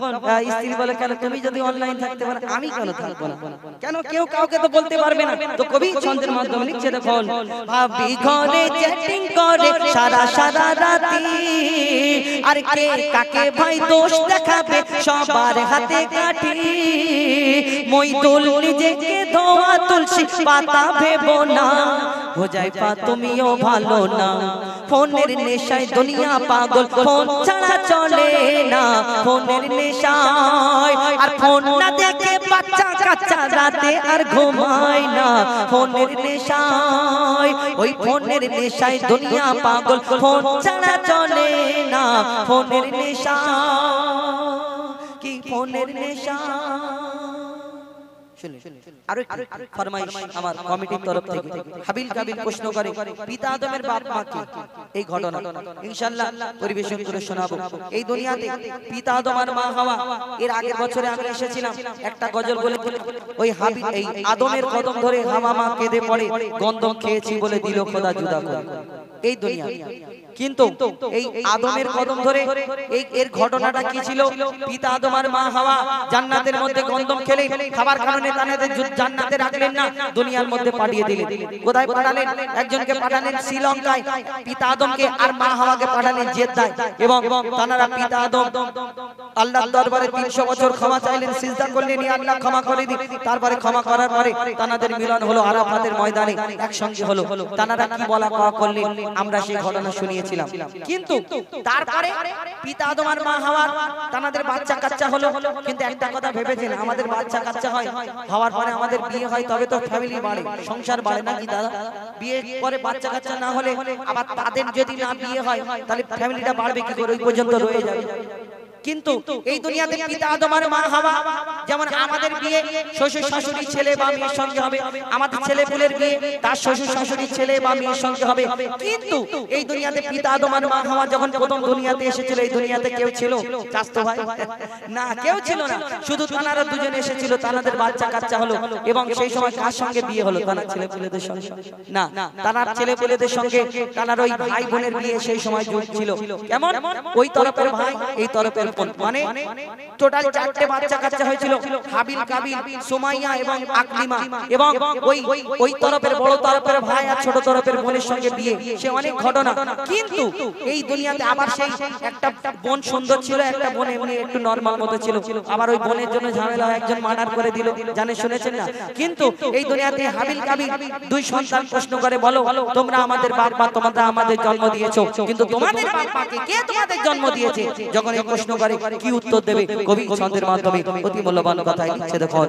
স্ত্রী বলে কেন তুমি যদি অনলাইন থাকতে পারো আমি কেন থাকবো না, কেন কেউ কাউকে তো বলতে পারবে না। তো কবি ছন্দের মাধ্যমে লিখছে দেখুন, ভাবি ঘরে চ্যাটিং করে সারা সারা রাতি, আর কে কাকে ভাই দোষ দেখাবে সবার হাতে কাঠি, মই তুল নিজেকে ধোয়া তুলসী পাতা ভেবো না, হো যায় পা তুমিও ভালো না, ফোনের নেশায় দুনিয়া পাগল, ফোন ছাড়া চলে না, ফোনের নেশায় আর ফোন না দেখে বাচ্চা কাচ্চা রাতে আর ঘুমায় না, ফোনের নেশায় ওই ফোনের নেশায় দুনিয়া পাগল, ফোন ছাড়া চলে না, ফোনের নেশা কি ফোনের নেশা। আরো ফরমাইশ আমার কমিটির তরফ থেকে, হাবিল কাবিল প্রশ্ন করে পিতা আদমের বাপ মা কে, এই ঘটনা ইনশাআল্লাহ পরিবেশন করে শোনাবো। এই দুনিয়াতে পিতা আদম আর মা হাওয়া, এর আগের বছরে আমরা এসেছিলাম একটা গজল বলে, ওই হাবিল এই আদমের কদম ধরে হাওয়া মা কেঁদে পড়ে, গন্ধম খেয়েছি বলে দিল খোদা জুদা করে, এই দুনিয়া। কিন্তু এই আদমের কদম ধরে এই এর ঘটনাটা কি ছিল, পিতা আদম আর মা হাওয়া জান্নাতের মধ্যে গন্ধম খেলে খাবার কারণে তাদের জান্নাতে রাখলেন না, দুনিয়ার মধ্যে পাঠিয়ে দিলেন। কোথায় পাঠালেন? একজনকে পাঠালেন শ্রীলঙ্কায়, পিতা আদমকে, আর মা হাওয়াকে পাঠালেন জেদ্দায়, এবং তারা পিতা আদম আল্লাহর দরবারে 300 বছর ক্ষমা চাইলেন, সিজদা করলেন, ইয়া আল্লাহ ক্ষমা করে দিন। তারপরে ক্ষমা করার পরে তাদের মিলন হলো আরাফাতের ময়দানে, একসঙ্গে হলো। তারা কি বলা কওয়া করলেন আমরা সেই ঘটনা শুনিয়েছিলাম। কিন্তু তারপরে পিতা আদম আর মা হাওয়ার তাদের বাচ্চা কাচ্চা হলো, কিন্তু একটা কথা ভেবেছেন আমাদের বাচ্চা কাচ্চা হয় হওয়ার পরে আমাদের বিয়ে হয়, তবে তো ফ্যামিলি বাড়ে, সংসার বাড়ে নাকি দাদা? বিয়ে পরে বাচ্চা কাচ্চা না হলে আবার তাদের যদি না বিয়ে হয় তাহলে ফ্যামিলিটা বাড়বে কি করে? ওই পর্যন্ত রয়ে যাবে। কিন্তু এই দুনিয়াতে পিতা আদম আর মা হাওয়া, যেমন আমাদের বিয়ে শ্বশুর শাশুড়ি ছেলে বা মেয়ের সঙ্গে হবে, আমাদের ছেলে পুলের বিয়ে তার শ্বশুর শাশুড়ি ছেলে বা মেয়ের সঙ্গে হবে। কিন্তু এই দুনিয়াতে পিতা আদম আর মা হাওয়া যখন প্রথম দুনিয়াতে এসেছিল, এই দুনিয়াতে কেউ ছিল চাচতো ভাই? না, কেউ ছিল না, শুধু তারা দুজন এসেছিল, তাদের বাচ্চা কাচ্চা হলো। এবং সেই সময় কার সঙ্গে বিয়ে হলো? তার ছেলে পুলেদের সঙ্গে না, তার ছেলে পুলেদের সঙ্গে তার ওই ভাই বোনের বিয়ে সেই সময় যোগ ছিল। কেমন? ওই তরফের ভাই এই তরফের, মানে টোটাল 4টে বাচ্চা কাচ্চা হয়েছিল, হাবিল কাবিল সুমাইয়া এবং আকলিমা। এবং ওই তরফের বড় তরফের ভাই আর ছোট তরফের বোনের সঙ্গে বিয়ে, সে অনেক ঘটনা। কিন্তু এই দুনিয়াতে আবার সেই একটা বোন সুন্দর ছিল, একটা বোন এমনি একটু নরমাল মতো ছিল, আবার ওই বোনের জন্য ঝামেলা, একজন মার্ডার করে দিল, জানে শুনেছেন না? কিন্তু এই দুনিয়াতে হাবিল কাবিল দুই সন্তান প্রশ্ন করে, বলো তোমরা আমাদের বাপ মা, তোমরা আমাদের জন্ম দিয়েছো, কিন্তু তোমাদের বাপ মাকে কে তোমাদের জন্ম দিয়েছে? যখন এই প্রশ্ন করে কি উত্তর দেবে? কবি ছন্দের মাধ্যমে অতি মূল্যবান কথাই লিখছে দেখুন,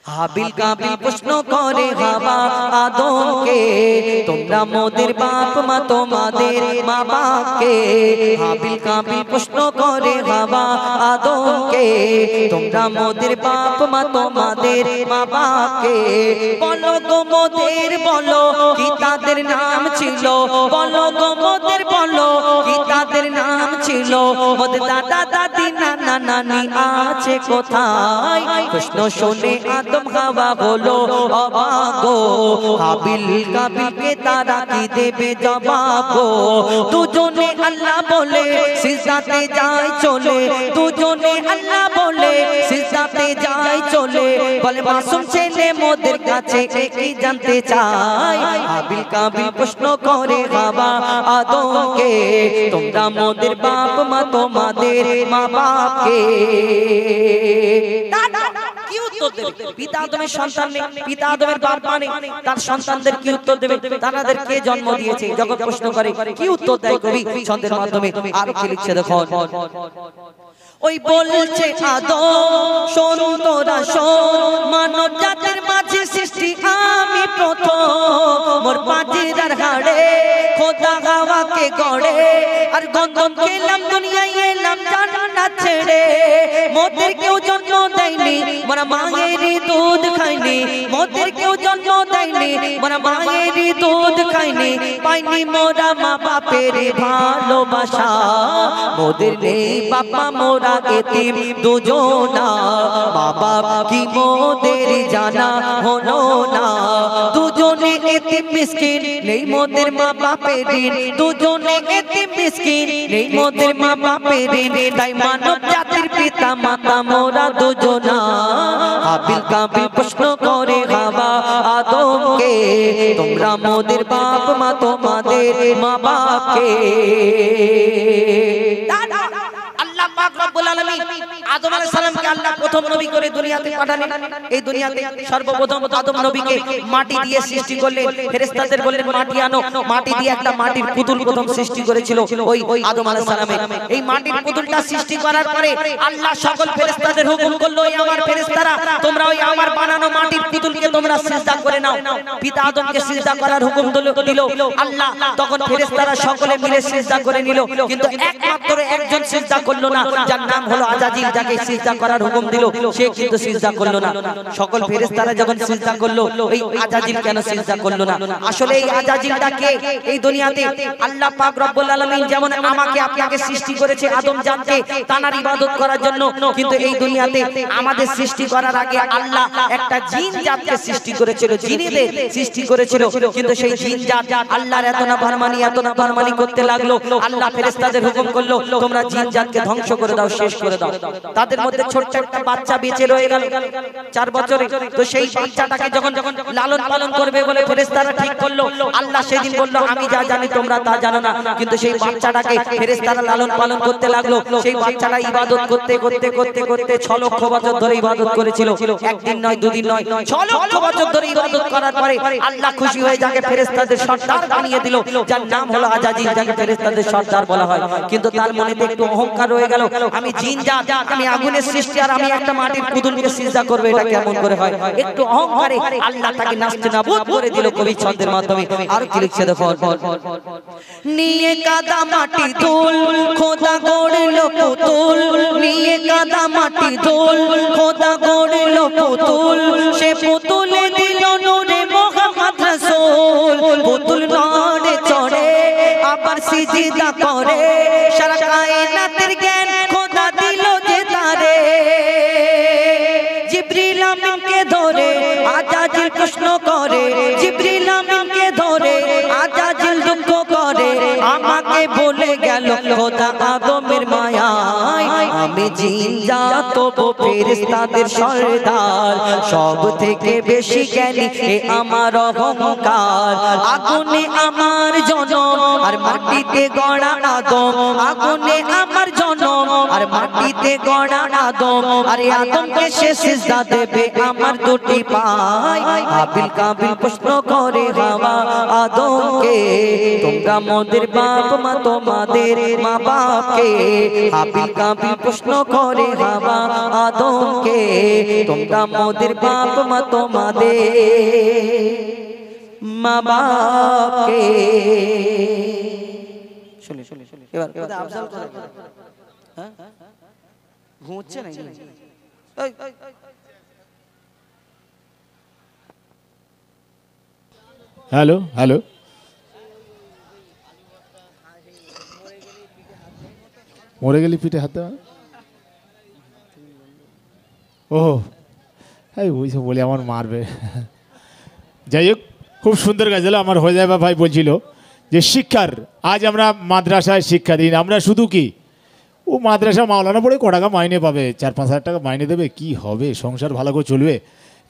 হাবিল কাবিল প্রশ্ন করে হাওয়া আদমকে, তোমরা মোদের বাপ মা তোমাদের মা বাপকে। হাবিল কাবিল প্রশ্ন করে হাওয়া আদমকে, তোমরা মোদের বাপ মা তোমাদের মা বাপকে। বলো গো মোদের, বলো কি তাদের নাম ছিল? বলো গো মোদের, বলো কি তাদের নাম ছিল? মোদের দাদা দাদি নানা নানি আছে কোথায়? প্রশ্ন শুনে আদম হাওয়া বলো অবাক গো, হাবিল কাবিলকে তারা কি দেবে জবাব গো? দুজনে আল্লাহ বলে সিজদাতে যায় চলে, দুজনে আল্লাহ বলে সিজদাতে যায় চলে। বলে মাসুম ছেলে মোদের কাছে কি জানতে চায়? হাবিল কাবিল প্রশ্ন করে হাওয়া আদমকে, তোমরা মোদের বাপ মা তোমাদের মা বাপকে। কি উত্তর দেবে? পিতা আদমের সন্তান নেই, পিতা আদমের বাপ মানে তার সন্তানদের কি উত্তর দেবে? তাদের কে জন্ম দিয়েছে? যখন প্রশ্ন করে কি উত্তর দেয় কবি ছন্দের মাধ্যমে? আর কি লিখছে দেখো, ওই বলছে আদম শোন তোরা শোন, মানব জাতির মাঝে সৃষ্টি আমি প্রথম, মোর পাজিরার হাড়ে খোদা হাওয়াকে গড়ে, আর গন্ধম খেলাম দুনিয়ায় এলাম জান্নাত ছেড়ে। মোদের কেউ জন্ম দেয়নি, মোরা মায়েরই দুধ খাইনি, মোদের কেউ জন্ম দেয়নি, মোরা মায়েরই দুধ খাইনি, পাইনি মোরা মা বাপের ভালোবাসা। মোদের নেই বাবা মোরা এতিম দুজনা, মা বাপ কি মোদের জানা হলো না। দুজনে এতিম মিসকিন, নেই মোদের মা বাপের বাপের ঋণ দুজনে এতিম মিসকিন নেই মোদের মা বাপের ঋণ তাই মানব জাতির পিতা মাতা মোরা দুজনা হাবিল কাবিল প্রশ্ন করে হাওয়া আদমকে তোমরা মোদের বাপ মা তোমাদের মা বাপকে আল্লাহ পাক রব্বুল আলামিন আদম আলাইহিস সালামকে আল্লাহ প্রথম নবী করে দুনিয়াতে পাঠালেন এই দুনিয়াতে সর্বপ্রথম আদম নবীকে মাটি দিয়ে সৃষ্টি করলেন ফেরেশতাদের বললেন মাটি আনো মাটি দিয়ে একটা মাটির পুতুল প্রথম সৃষ্টি করেছিল ওই আদম আলাইহিস সালামে এই মাটির পুতুলটা সৃষ্টি করার পরে আল্লাহ সকল ফেরেশতাদের হুকুম করলো এই আমার ফেরেশতারা তোমরা ওই আমার বানানো মাটির পুতুলকে তোমরা সিজদা করে নাও পিতা আদমকে সিজদা করার হুকুম দিল আল্লাহ তখন ফেরেশতারা সকলে মিলে সিজদা করে নিল কিন্তু একমাত্র একজন সিজদা করলো না যার নাম হলো আজাজিল যাকে সিজদা করার হুকুম দিল সে কিন্তু সিজদা করলো না সকল ফেরেশতারা যখন সিজদা করলো এই আজাজিল কেন সিজদা করলো না আসলে এই আজাজিলটা কে এই দুনিয়াতে আল্লাহ পাক রব্বুল আলামিন যেমন আমাকে আপনাকে সৃষ্টি করেছে আদম জানকে তার ইবাদত করার জন্য কিন্তু এই দুনিয়াতে আমাদের সৃষ্টি করার আগে আল্লাহ একটা জিন জাতকে সৃষ্টি করেছিল জিনেদের সৃষ্টি করেছিল কিন্তু সেই জিন জাত আল্লাহর এত না ফারমানি করতে লাগলো আল্লাহ ফেরেশতাদের হুকুম করলো তোমরা জিন জাতকে ধ্বংস করে দাও শেষ করে দাও তাদের মধ্যে ছোট্ট একটা বাচ্চা বেঁচে রয়ে গেল 4 বছরে তো সেই বাচ্চাটাকে যখন লালন পালন করবে বলে ফেরেশতারা ঠিক করলো আল্লাহ সেদিন বলল আমি যা জানি তোমরা তা জানো না কিন্তু সেই বাচ্চাটাকে ফেরেশতারা লালন পালন করতে লাগলো সেই বাচ্চাটা ইবাদত করতে 6 লক্ষ বছর ধরে ইবাদত করেছিল একদিন নয় দুদিন নয় 6 লক্ষ বছর ধরে ইবাদত করার পরে আল্লাহ খুশি হয়ে যাকে ফেরেশতাদের সর্দার বানিয়ে দিল যার নাম হলো আজাজিল যাকে ফেরেশতাদের সর্দার বলা হয় কিন্তু তার মনেতে একটু অহংকার রয়ে গেল আমি জিন জাত আমি আগুনের সৃষ্টি আর আমি একটা মাটির পুতুলকে সিজদা করব এটা কেমন করে হয় একটু অহংকারে আল্লাহ তাকে নাস্তানাবুদ করে দিল কবি ছন্দের মাধ্যমে আর কি লিখছে দেখো নিয়ে কাদা মাটি ধুল খোদা গড়লো পুতুল নিয়ে কাদা মাটি ধুল খোদা গড়লো পুতুল সে পুতুলে দিল নূরে মুহাম্মদ রাসূল পুতুল নড়ে চড়ে আবার সিজদা করে সারা কায়নাতের জ্ঞান খোদা দিল যে তারে জিবরিল আমিনকে ধরে আজাজিল প্রশ্ন করে জিবরিল আমিনকে ধরে আজাজিল দুঃখ করে আমাকে বলে গেল খোদা আদমের মায়ায় আমি জিন জাত ও ফেরেশতাদের সর্দার সব থেকে বেশি জ্ঞানী এ আমার অহংকার আগুনে আমার জনম আর মাটিতে গড়া আদম আগুনে আমার জনম আর মাটিতে গড়া আদম আর আদমকে সে সিজদা দেবে আমার দুটি পায় হাবিল কাবিল প্রশ্ন করে হাওয়া আদমকে তোমরা মোদের বাপ মা তোমাদের মা বাপকে হাবিল কাবিল প্রশ্ন করে হাওয়া আদমকে তোমরা মোদের বাপ মা তোমাদের মা বাপকে শুনে এবার আফজাল করে হ্যাঁ ঘুমোচ্ছে নাকি হ্যালো হ্যালো মরে গেলি পিঠে হাত দেওয়া ও এই ওইসব বলে আমার মারবে যাই হোক খুব সুন্দর গাছ হলো আমার হয়ে ভাই বলছিল যে শিক্ষার আজ আমরা মাদ্রাসায় শিক্ষা দিই আমরা শুধু কি ও মাদ্রাসা মাওলানা পড়ে ক টাকা মাইনে পাবে 4-5 হাজার টাকা মাইনে দেবে কি হবে সংসার ভালো করে চলবে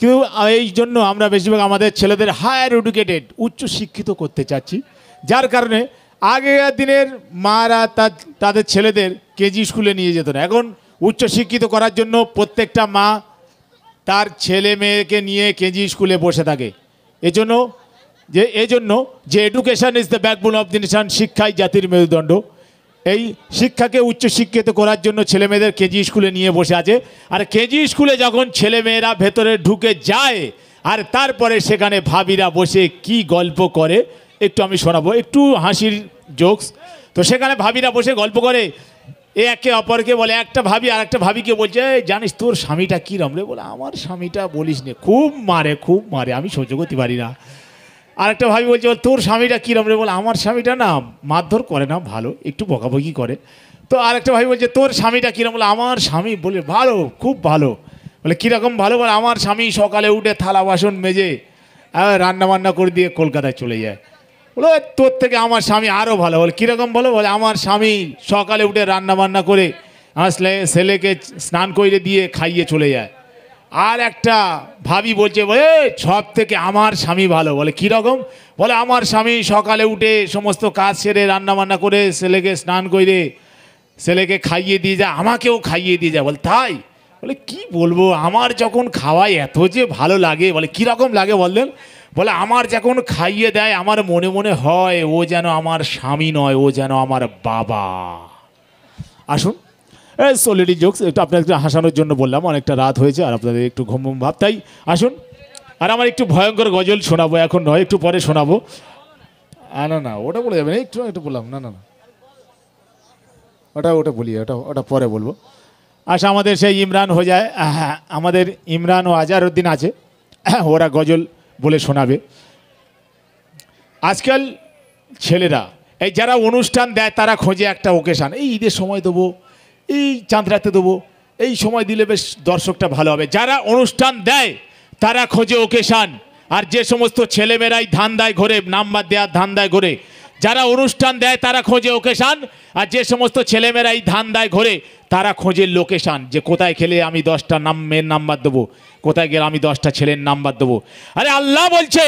কিন্তু এই জন্য আমরা বেশিরভাগ আমাদের ছেলেদের হায়ার এডুকেটেড উচ্চ শিক্ষিত করতে চাচ্ছি যার কারণে আগেকার দিনের মারা তাদের ছেলেদের কেজি স্কুলে নিয়ে যেত না এখন উচ্চ শিক্ষিত করার জন্য প্রত্যেকটা মা তার ছেলে মেয়েকে নিয়ে কেজি স্কুলে বসে থাকে এজন্য যে education is the backbone of the nation শিক্ষাই জাতির মেরুদণ্ড এই শিক্ষাকে উচ্চ শিক্ষিত করার জন্য ছেলে মেয়েদের কেজি স্কুলে নিয়ে বসে আছে আর কেজি স্কুলে যখন ছেলে মেয়েরা ভেতরে ঢুকে যায় আর তারপরে সেখানে ভাবিরা বসে কি গল্প করে একটু আমি শোনাবো একটু হাসির জোকস তো সেখানে ভাবিরা বসে গল্প করে একে অপরকে বলে একটা ভাবি আর একটা ভাবিকে বলছে জানিস তোর স্বামীটা কীরম রে বলে আমার স্বামীটা বলিস নে খুব মারে আমি সহ্য করতে পারি না আরেকটা ভাবি বলছে তোর স্বামীটা কীরম রে বলে আমার স্বামীটা না মারধর করে না ভালো একটু বকাবকি করে তো আরেকটা ভাবি বলছে তোর স্বামীটা কীরম বলে আমার স্বামী বলে ভালো খুব ভালো বলে কীরকম ভালো বলে আমার স্বামী সকালে উঠে থালা বাসন মেজে রান্না বান্না করে দিয়ে কলকাতায় চলে যায় বলো তোর থেকে আমার স্বামী আরও ভালো। বলে কীরকম বলো? বলে আমার স্বামী সকালে উঠে রান্না বান্না করে আসলে ছেলেকে স্নান করে দিয়ে খাইয়ে চলে যায়। আর একটা ভাবি বলছে বলে সব থেকে আমার স্বামী ভালো। বলে কীরকম? বলে আমার স্বামী সকালে উঠে সমস্ত কাজ সেরে রান্না বান্না করে ছেলেকে স্নান করে ছেলেকে খাইয়ে দিয়ে যায়, আমাকেও খাইয়ে দিয়ে যায়। বলে তাই? বলে কি বলবো, আমার যখন খাওয়াই এত যে ভালো লাগে। বলে কীরকম লাগে বললেন? বলে আমার যখন খাইয়ে দেয় আমার মনে মনে হয় ও যেন আমার স্বামী নয়, ও যেন আমার বাবা। আসুন, সোলিডি জোকস একটু আপনাদের হাসানোর জন্য বললাম, অনেকটা রাত হয়েছে আর আপনাদের একটু ঘুম ঘুম ভাব, তাই আসুন। আর আমার একটু ভয়ঙ্কর গজল শোনাবো, এখন নয়, একটু পরে শোনাবো। না না ওটা বলে যাবে না, একটু একটু বললাম। না না না ওটা বলি, ওটা পরে বলবো। আচ্ছা, আমাদের সেই ইমরান হয়ে যায়, আমাদের ইমরান ও আজহারউদ্দিন আছে, ওরা গজল বলে শোনাবে। আজকাল ছেলেরা এই যারা অনুষ্ঠান দেয় তারা খোঁজে একটা ওকেশান, এই ঈদের সময় দেবো, এই চাঁদ রাতে দেবো, এই সময় দিলে বেশ দর্শকটা ভালো হবে। যারা অনুষ্ঠান দেয় তারা খোঁজে ওকেশান, আর যে সমস্ত ছেলেমেয়েরাই ধান্দায় ঘোরে, নাম্বার দেওয়ার ধান্দায় ঘোরে, যারা অনুষ্ঠান দেয় তারা খোঁজে ওকেশান, আর যে সমস্ত ছেলেমেয়েরাই ধান্দায় ঘোরে তারা খোঁজে লোকেশান, যে কোথায় খেলে আমি 10টা মেয়ের নাম্বার দেবো, কোথায় গেলে আমি 10টা ছেলের নাম্বার দেবো। আরে আল্লাহ বলছে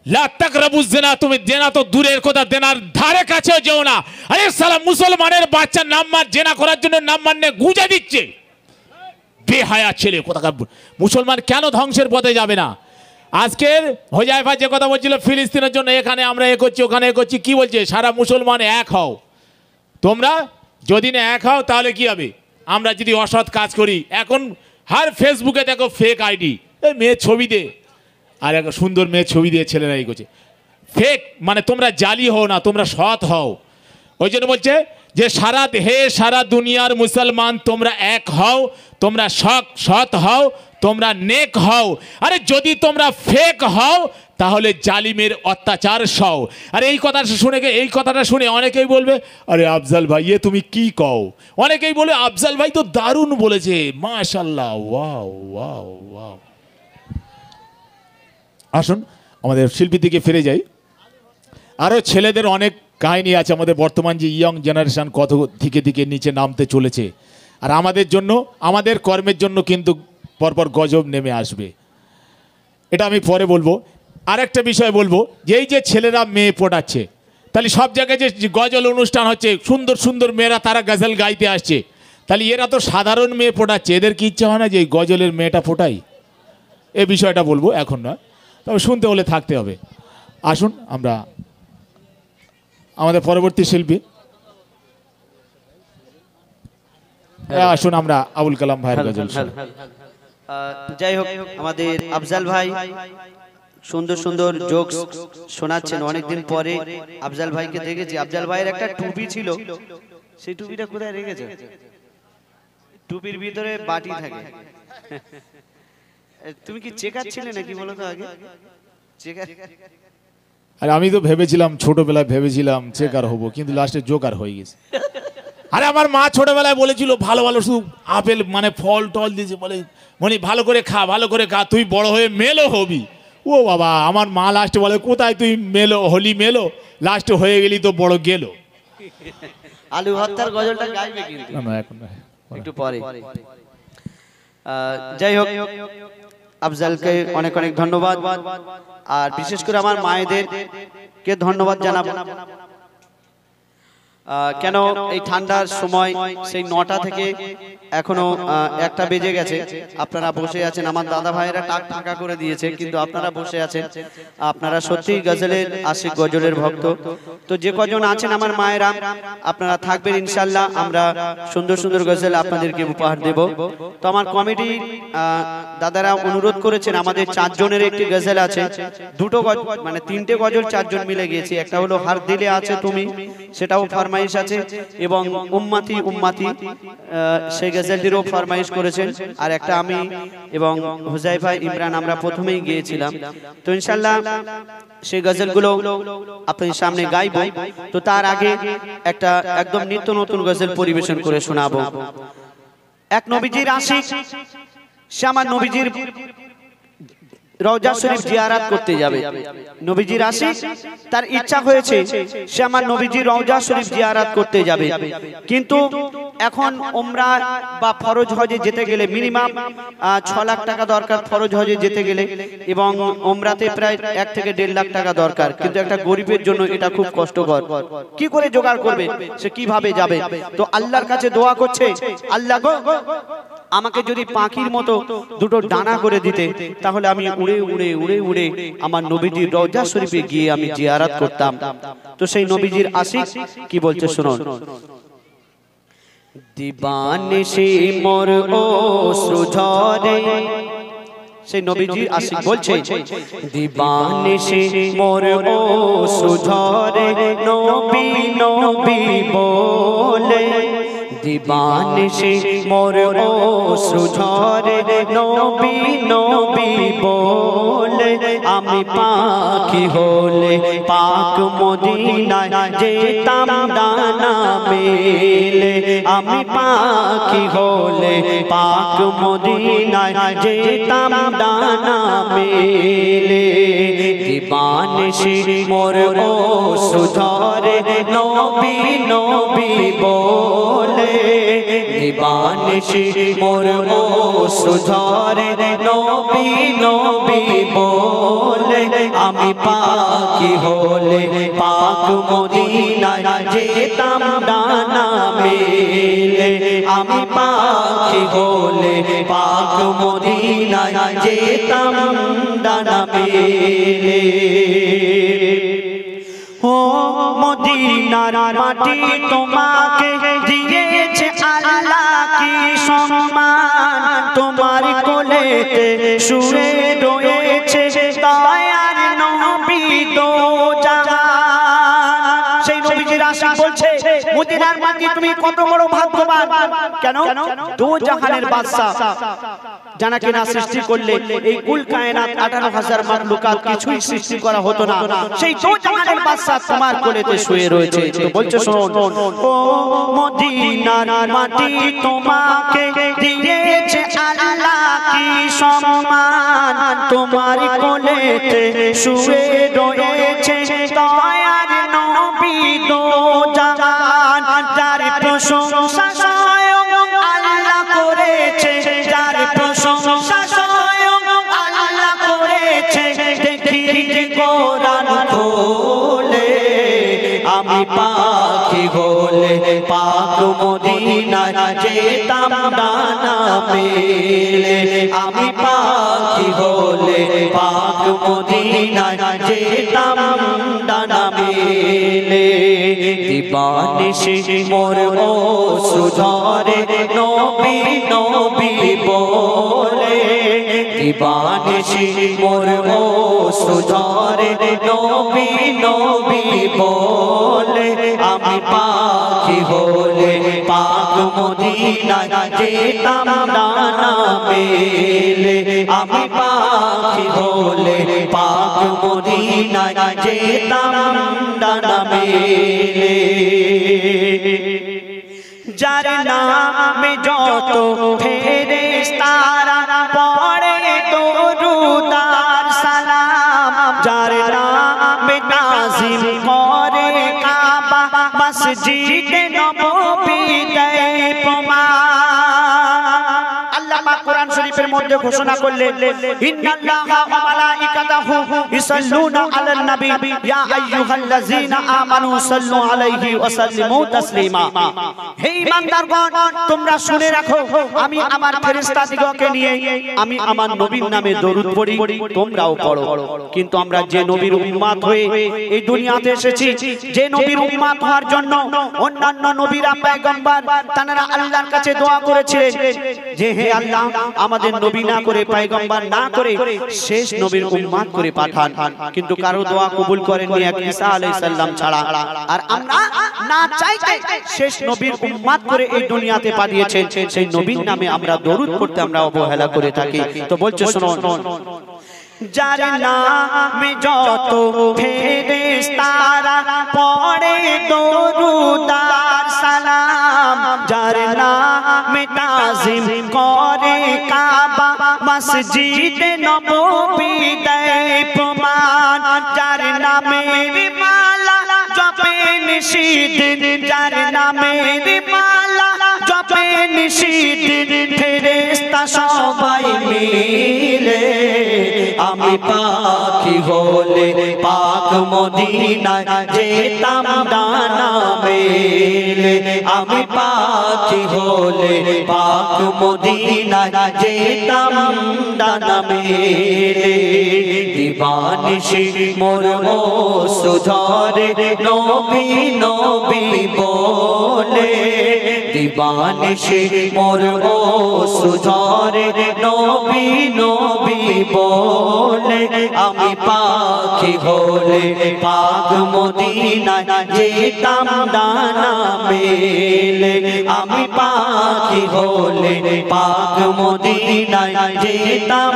লা তাকরাবুজ জিনা, তুমি জেনা তো দূরের কথা, জেনার ধারে কাছেও যেও না। আরে সালা মুসলমানের বাচ্চা নাম্বার জেনা করার জন্য নাম্বার নিয়ে গুঁজে দিচ্ছে, বেহায়া ছেলে কোথাকার। মুসলমান কেন ধ্বংসের পথে যাবে না? আজকের হোজাইফা যে কথা বলছিল ফিলিস্তিনের জন্য, এখানে আমরা এ করছি ওখানে এ করছি, কি বলছে? সারা মুসলমান এক হও। তোমরা যদি না এক হও তাহলে কি হবে? আমরা যদি অসৎ কাজ করি, এখন হার ফেসবুকে দেখো ফেক আইডি, এই মেয়ের ছবি দে, আর এক সুন্দর মেয়ের ছবি দিয়ে ছেলেরা এই করছে ফেক। মানে তোমরা জালি হও না, তোমরা সৎ হও। ওই জন্য বলছে যে সারা দুনিয়ার মুসলমান তোমরা এক হও, তোমরা সৎ হও, তোমরা নেক হও। আরে যদি তোমরা ফেক হও তাহলে জালিমের অত্যাচার সও। আর এই কথাটা শুনে অনেকেই বলবে আরে আফজাল ভাই এ তুমি কি কও? অনেকেই বলে আফজাল ভাই তো দারুণ বলেছে, মাশাআল্লাহ, ওয়াও ওয়াও ওয়াও। আসুন আমাদের শিল্পীর দিকে ফিরে যাই। আরও ছেলেদের অনেক কাহিনী আছে, আমাদের বর্তমান যে ইয়ং জেনারেশন কত দিকে নিচে নামতে চলেছে। আর আমাদের জন্য, আমাদের কর্মের জন্য কিন্তু পরপর গজব নেমে আসবে, এটা আমি পরে বলবো। আরেকটা বিষয় বলবো, যে এই যে ছেলেরা মেয়ে পটাচ্ছে, তাহলে সব জায়গায় যে গজল অনুষ্ঠান হচ্ছে, সুন্দর সুন্দর মেয়েরা তারা গজল গাইতে আসছে, তাহলে এরা তো সাধারণ মেয়ে পটাচ্ছে, এদের কি ইচ্ছা হয় না যে এই গজলের মেয়েটা ফোটাই? এই বিষয়টা বলবো, এখন নয়, তবে শুনতে হলে থাকতে হবে। আসুন আমরা আমাদের পরবর্তী শিল্পী, আসুন আমরা আবুল কালাম ভাইয়ের গজল শুনি। যাই হোক, আমাদের আফজাল ভাই সুন্দর সুন্দর জোকস শোনাচ্ছেন। অনেকদিন পরে আফজাল ভাইকে দেখেছি। আফজাল ভাইয়ের একটা টুপি ছিল, সেই টুপিটা কোথায় রেখেছে? টুপির ভিতরে বাটি থাকে। তুমি কি চেকার ছিলে নাকি বলো তো আগে? চেকার? আরে আমি তো ভেবেছিলাম, ছোটবেলায় ভেবেছিলাম চেকার হব, কিন্তু লাস্টে জোকার হয়ে গেছে। আরে আমার মা ছোটবেলায় বলেছিল ভালো ভালো শুধু আপেল মানে ফল টল দিয়েছে, বলে মনি ভালো করে খা, ভালো করে খা, তুই বড় হয়ে মেলো হবি। ও বাবা, আমার মা লাস্টে বলে কোথায় তুই মেলো হলি, মেলো লাস্টে হয়ে গেলি তো বড় গেল। আলু ভর্তার গজলটা গাইবে কিন্তু না এখন একটু পরে। যাই হোক, আফজালকে অনেক অনেক ধন্যবাদ, আর বিশেষ করে আমার মায়েদেরকে ধন্যবাদ জানাবো। কেন এই ঠান্ডার সময় সেই 9টা থেকে এখনো 1টা বেজে গেছে, আপনারা বসে আছেন। আমার দাদা ভাইয়েরা টাক ফাঁকা করে দিয়েছে, কিন্তু আপনারা বসে আছেন। আপনারা সত্যিই গজলের আশিক, গজলের ভক্ত। তো যে কজন আছেন আমার মায়েরা, আপনারা থাকবেন ইনশাল্লাহ। আমরা সুন্দর সুন্দর গজল আপনাদেরকে উপহার দেব। তো আমার কমিটি দাদারা অনুরোধ করেছেন, আমাদের 4 জনের একটি গজল আছে, দুটো মানে 3টে গজল 4 জন মিলে গিয়েছে। একটা হলো হার দিলে আছে তুমি, সেটাও ফরমাইশ আছে, এবং উম্মতি উম্মতি সেই গজলটিরও ফরমাইশ করেছেন। আর একটা আমি এবং হুজাইফা ইমরান আমরা প্রথমেই গিয়েছিলাম। তো ইনশাআল্লাহ সেই গজলগুলো আপনাদের সামনে গাইবো। তো তার আগে একটা একদম নিত্য নতুন গজল পরিবেশন করে শোনাবো। এক নবীজির আশিক, সে আমার নবীজির রওজা শরীফ জিয়ারত করতে যাবে। নবীজির আশিক, তার ইচ্ছা হয়েছে সে আমার নবীজির রওজা শরীফ জিয়ারত করতে যাবে। কিন্তু এখন উমরা বা ফরজ হজে যেতে গেলে মিনিমাম 6 লাখ টাকা দরকার ফরজ হজে যেতে গেলে, এবং উমরাতে প্রায় 1 থেকে 1.5 লাখ টাকা দরকার। কিন্তু একটা গরিবের জন্য এটা খুব কষ্টকর। কি করে জোগাড় করবে, সে কিভাবে যাবে? তো আল্লাহর কাছে দোয়া করছে, আল্লাহ গো আমাকে যদি পাখির মতো দুটো ডানা করে দিতে, তাহলে আমি উড়ে উড়ে উড়ে উড়ে আমার নবীজির রওজা শরীফে গিয়ে আমি জিয়ারত করতাম। তো সেই নবীজির আশিক কি বলছে শুনুন। দিবানে সে মোর অশ্রু ঝরে, সেই নবীজির আশিক বলছে দিবানে সে মোর অশ্রু ঝরে নবী নবী বলে, দিবানে সে মোর অশ্রু ঝরে নবী নবী বলে, আমি পাখি হলে পাক মদিনায় যেতাম ডানা মেলে, আমি পাখি হলে পাক মদিনায় যেতাম ডানা মেলে, দিবানে সে মোর অশ্রু ঝরে নবী নবী বলে, দিবানে সে মোর অশ্রু ঝরে নবী নবী বলে, আমি পাখি হলে পাক মদিনায় যেতাম ডানা মেলে, আমি পাখি হলে পাক মদিনায় যেতাম ডানা মেলে। ও মদিনার মাটি তোমাকে দিয়েছে আল্লাহ কি সম্মান, তোমার কোলেতে শুয়ে রয়েছে দয়ার নবী দো জাহান। সেই নবীজির আশিক বলছে মদিনার মাটি তুমি কত বড় ভাগ্যবান। কেন? দো জাহানের বাদশা জানা কিনা সৃষ্টি করলে এই কুল কায়নাত 18,000 মাখলুকাত কিছুই সৃষ্টি করা হতো না, সেই দো জাহানের বাদশা তোমার কোলেতে শুয়ে রয়েছে। তো বলছে শুনুন, ও মদিনার মাটি তোমাকে দিয়েছে আল্লাহ কি সম্মান, তোমার কোলেতে শুয়ে রয়েছে দয়ার নবী দো জাহান, যার প্রশংসা স্বয়ং আল্লাহ করেছে, যার প্রশংসা স্বয়ং আল্লাহ করেছে, দেখি যে কোরআন খোলে, আমি পাখি হলে পাক মদিনায় যেতাম ডানা মেলে, আমি পাখি হলে পাক মদিনায় যেতাম ডানা মেলে, দিবানে সে মোর অশ্রু ঝরে নবী নবী বলে, দিবানে সে মোর অশ্রু ঝরে নবী নবী বলে, আমি পাখি হলে পাক মদিনায় যেতাম ডানা মেলে, আমি পাখি হলে পাক মদিনায় যেতাম ডানা মেলে। যার নামে যত ফেরেশতারা পড়ে দরুদ আর সালাম, যার নামে তাজিম করে কাবা মসজিদে নববী দেয় প্রমাণ। আল্লাহ পাক কোরআন শরীফের মধ্যে ঘোষণা করলেন, ইন্নাল্লাহা ওয়া মালাইকাতাহু ইউসাল্লুনা আলান নবী ইয়া আইয়ুহাল্লাযীনা আমানু সাল্লু আলাইহি ওয়া সাল্লিমু তাসলিমা। হে ঈমানদারগণ, তোমরা শুনে রাখো, আমি আমার ফেরেশতাদিগকে নিয়ে আমি আমার নবীর নামে দরুদ পড়ি, তোমরাও পড়ো। কিন্তু আমরা যে নবীর উম্মত হয়ে এই দুনিয়াতে এসেছি, যে নবীর উম্মত হওয়ার জন্য অন্যান্য নবীরা পয়গম্বর তারা আল্লাহর কাছে দোয়া করেছিলেন যে হে আল্লাহ আমাদের নবী না করে পয়গম্বর না করে শেষ নবীর উম্মত করে পাঠান, কিন্তু কারো দোয়া কবুল করেননি এক ঈসা আলাইহিস সালাম ছাড়া। আর আমরা না চাইতে শেষ নবীর উম্মত করে এই দুনিয়াতে পাঠিয়েছেন, সেই নবীর নামে আমরা দরুদ পড়তে আমরা অবহেলা করে থাকি। তো বলছে শুনুন, যার নামে যত ফেরেশতারা পড়ে দরুদ আর সালাম, যার নামে তাজিম করে কাবা মসজিদে নববী দেয় প্রমাণ যার নামের মালা জপে নিশিদিন যার নামের মালা জপে নিশিদিন ফেরেশতা সবাই মিলে আমি পাখি হলে পাক মদিনায় যেতাম ডানা মেলে আমি পাখি হলে পাক মদিনায় যেতাম ডানা মেলে দিবানিশি মোর সুধরে নবী নবী বলে দিবানিশি মোর সুধরে নবী নবী বলে আমি পাখি হলে পাক মদিনায় যেতাম ডানা মেলে আমি পাখি হলে পাক মদিনায় যেতাম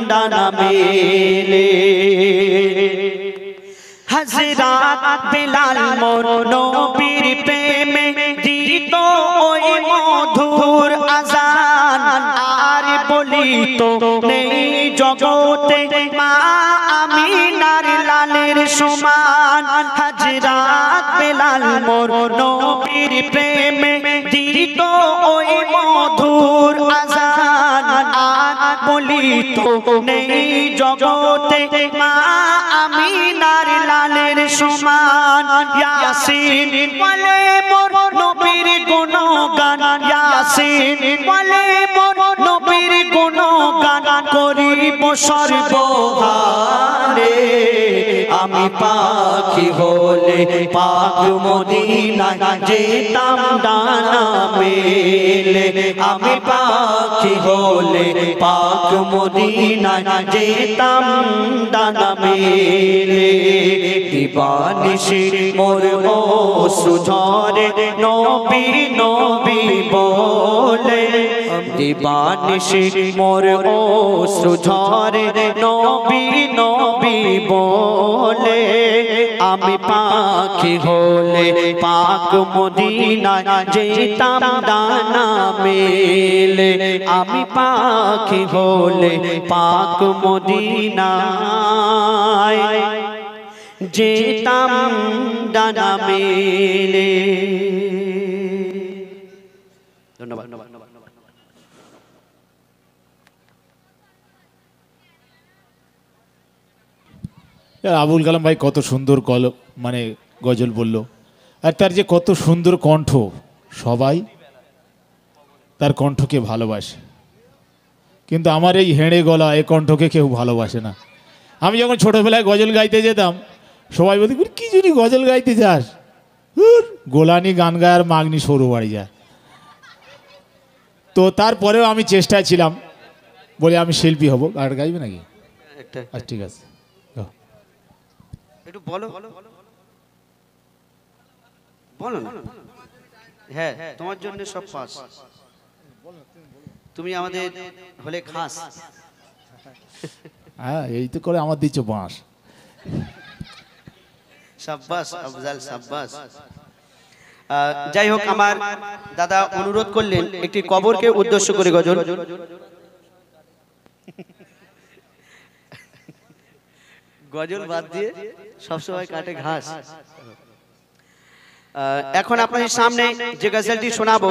ডানা মেলে হযরত বিলাল মোর নবীর প্রেমে দিত ওই মধুর আযান আর বলিত নেই জগতে মা আমিনার লালের সমান হযরত বিলাল মোর নবীর প্রেমে দিত ওই মধুর আযান আর বলিত নেই জগতে মা আমিনার লালের সমান ইয়াসিন বলে মোর নবীর গুণগান ইয়াসিন বলে মোর নবীর গুণগান করিব সর্বহারে আমি পাখি হলে পাক মদিনায় যেতাম ডানা মেলে আমি পাখি হলে পাক মদিনায় যেতাম ডানা মেলে দিবানিশি মোর সুঝরে নবী নবী বলে দিবানিশি মোর সুঝরে নবী নবী বলে আমি পাখি হলে পাক মদিনায় যেতাম ডানা মেলে আমি পাখি হলে পাক মদিনায় যেতাম ডানা মেলে ধন্যবাদ আবুল কালাম ভাই কত সুন্দর মানে গজল বলল আর তার যে কত সুন্দর কণ্ঠ সবাই তার কণ্ঠকে ভালোবাসে কিন্তু আমার এই হেঁড়ে গলা এই কণ্ঠকে কেউ ভালোবাসে না আমি যখন ছোটবেলায় গজল গাইতে যেতাম সবাই বলতে কি জন্য গজল গাইতে যাস গোলানি গান গায়ার মাগনি সরু বাড়ি যায় তো তারপরেও আমি চেষ্টায় ছিলাম বলে আমি শিল্পী হব আর গাইবে নাকি আচ্ছা ঠিক আছে একটু বলো বলো না হ্যাঁ তোমার জন্য সব পাস তুমি আমাদের হলে খাস হ্যাঁ এই তো করে আমার দিচ্ছ বাঁশ সাব্বাস আফজাল সাব্বাস যাই হোক আমার দাদা অনুরোধ করলেন একটি কবরকে উদ্দেশ্য করে গজল গজল বাদ দিয়ে সবসময় কাটে ঘাস এখন আপনাদের সামনে যে গজলটি শোনাবো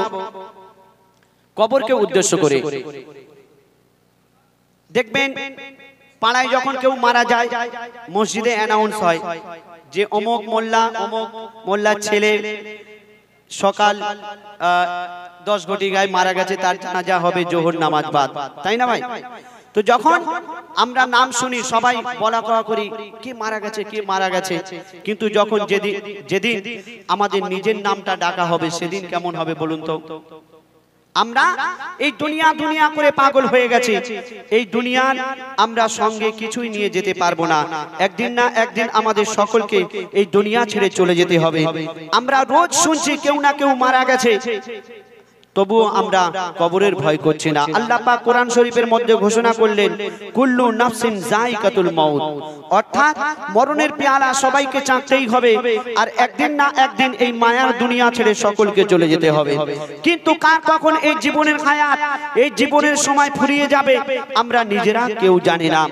কবরকে উদ্দেশ্য করে দেখবেন পাড়ায় যখন কেউ মারা যায় মসজিদে অ্যানাউন্স হয় যে অমুক মোল্লার ছেলে সকাল 10 ঘটিকায় মারা গেছে তার জানাজা হবে জোহর নামাজ বাদ তাই না ভাই তো যখন আমরা নাম শুনি সবাই বলা কওয়া করি কে মারা গেছে কিন্তু যখন যেদিন আমাদের নিজের নামটা ডাকা হবে সেদিন কেমন হবে বলুন তো আমরা এই দুনিয়া করে পাগল হয়ে গেছি এই দুনিয়ার আমরা সঙ্গে কিছুই নিয়ে যেতে পারবো না একদিন না একদিন আমাদের সকলকে এই দুনিয়া ছেড়ে চলে যেতে হবে আমরা রোজ শুনছি কেউ না কেউ মারা গেছে তো তবুও আমরা কবরের ভয় করছি না। আল্লাহ পাক কোরআন শরীফের মধ্যে ঘোষণা করলেন কুল্লু নাফসিন যায়কাতুল মাউত, অর্থাৎ মরণের পেয়ালা সবাইকে চাটতেই হবে, আর একদিন না একদিন এই মায়ার দুনিয়া ছেড়ে সকলকে চলে যেতে হবে। কিন্তু কার কখন এই জীবনের হায়াত, এই জীবনের সময় ফুরিয়ে যাবে আমরা নিজেরা কেউ জানি না।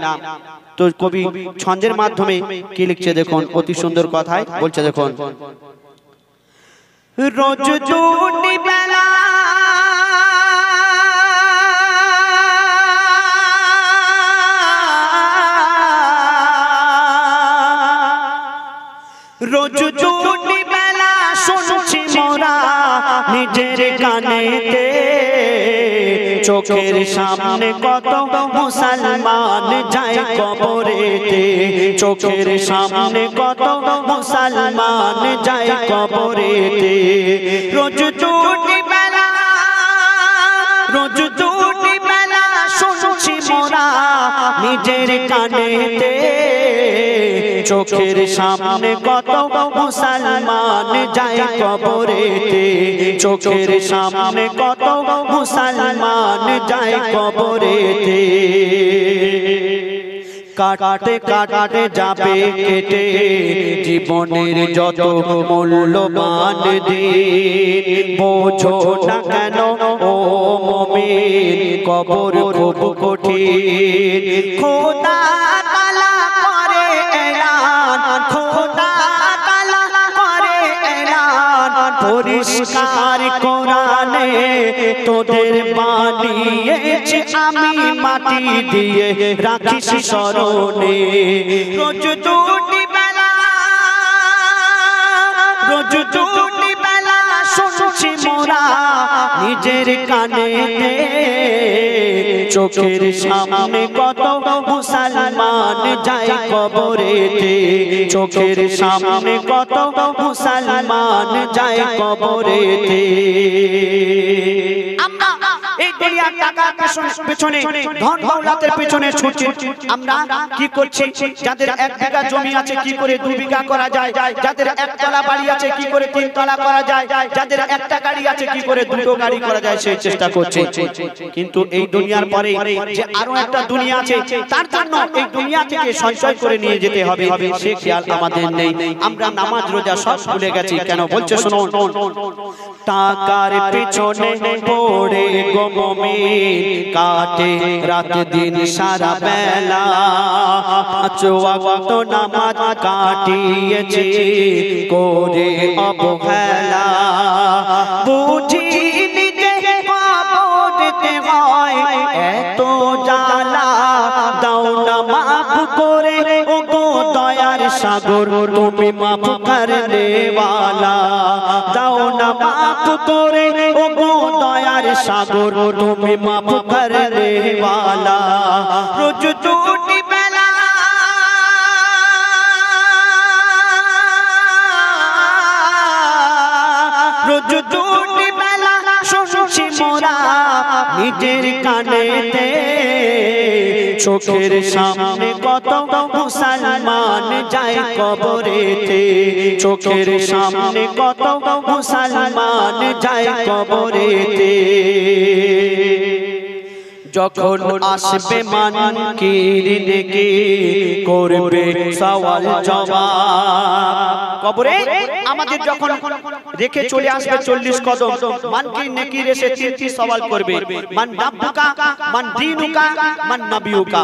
তো কবি ছন্দের মাধ্যমে কি লিখছে দেখুন, অতি সুন্দর কথায় বলছে দেখুন, রোজ জুটি বেলা রোজ জুটি বেলা শুনছি মোরা নিজের কানেতে, চোখের সামনে কত মুসলমান যায় কবরেতে, চোখের সামনে কত মুসলমান যায় কবরেতে। রোজ জুটি বেলা রোজ জুটি বেলা শুনছি মোরা নিজের কানেতে, চোখের সামনে কত মুসলমান যায় কবরেতে, চোখের সামনে কত মুসলমান যায় কবরেতে। কাটতে কাটতে যাবে কেটে জীবনের যত মূল্যবান দিন, বোঝো না কেন ও মুমিন কবর খুব কঠিন। খোদা তাআলা করে এলান, খোদা তাআলা করে এলান, পরিষ্কার কোরআনে তোদের বানিয়েছি আমি মাটি দিয়ে রাখিস স্মরণে। রোজ জুটি বেলা রোজ জুটি বেলা শুনছি মোরা নিজের কানেতে, চোখের সামনে কত মুসলমান যায় কবরেতে, চোখের সামনে কত মুসলমান যায় কবরেতে। এই দুনিয়ার টাকার পেছনে ধন দৌলতের পেছনে ছুটছি আমরা, কি করছি? যাদের 1 বিঘা জমি আছে কি করে 2 বিঘা করা যায়, যাদের 1 তলা বাড়ি আছে কি করে 3 তলা করা যায়, যাদের 1টা গাড়ি আছে কি করে 2টো গাড়ি করা যায় সেই চেষ্টা করছে। কিন্তু এই দুনিয়ার পরে যে আরো একটা দুনিয়া আছে, তার জন্য এই দুনিয়া থেকে সঞ্চয় করে নিয়ে যেতে হবে সে খেয়াল আমাদের নেই। আমরা নামাজ রোজা সব ভুলে গেছি। কেন বলছে শুনুন, টাকার পেছনে পড়ে গো মুমিন কাটে রাত দিন সারা বেলা, 5 ওয়াক্ত নামাজ কাটিয়েছে করে অবহেলা, বুঝিনি যে কবরেতে হয় এত জ্বালা, দাও না মাফ করে ও গো দয়ার সাগর তুমি মাফ করনে ওয়ালা, দাও না মাফ করে ও গো দয়ার সাগর তুমি মাফ করনে ওয়ালা। রোজ জুটি বেলা রোজ জুটি বেলা শুনছি মোরা নিজের কানেতে, চোখের সামনে কত মুসলমান যায় কবরেতে, চোখের সামনে কত মুসলমান যায় কবরেতে। যখন আসবে মানকির নেকি করবে সওয়াল জবাব, কবরে আমাদের যখন রেখে চলে আসবে 40 কদম, মানকির নেকির এসে 3টি সওয়াল করবে, মান রাব্বুকা, মান দীনুকা, মান নবিয়ুকা।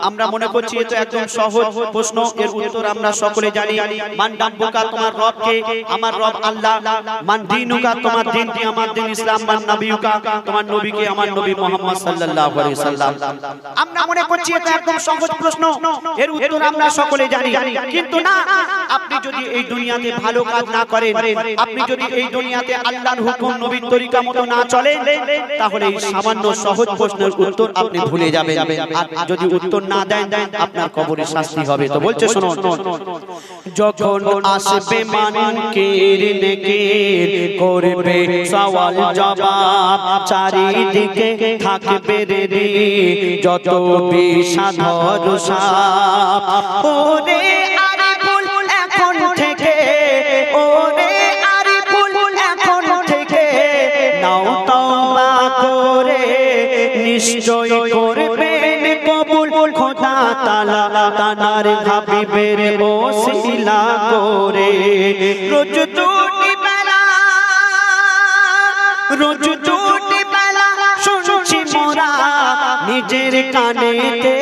আমরা মনে করছি এটা একদম সহজ প্রশ্ন, এর উত্তর আমরা সকলে জানি। মান রাব্বুকা তোমার রব কে? আমার রব আল্লাহ। মান দীনুকা তোমার দিন কি? আমার দিন ইসলাম। মান নবিয়ুকা তোমার নবী কে? আমার নবী মুহাম্মদ সাল্লাল্লাহু আলাইহি ওয়াসাল্লাম। আমরা মনে করছি এটা একদম সহজ প্রশ্ন, এর উত্তর আমরা সকলে জানি। কিন্তু না, আপনি যদি এই দুনিয়াতে ভালো কাজ না করেন, আপনি যদি এই দুনিয়াতে আল্লাহর হুকুম নবীর তরিকা মতো না চলেন, তাহলে এই সামান্য সহজ প্রশ্নের উত্তর আপনি ভুলে যাবেন। আর যদি উত্তর না দেন আপনার কবরে শাস্তি হবে। তো বলছে শুনুন, যখন আসবে মানকির নেকির করবে সওয়াল জবাব, চারিদিকে থাকবে রেডি যত বিষাধর সাপ, ওরে আরিফুল এখন থেকে, ওরে আরিফুল এখন থেকে নাও তাও নিশ্চয় করবেন কবুল খোদা তাআলা তানার হাবিবের ওসিলা করে। রোজ দুটি বেলা শুনছি মোরা নিজের কানেতে,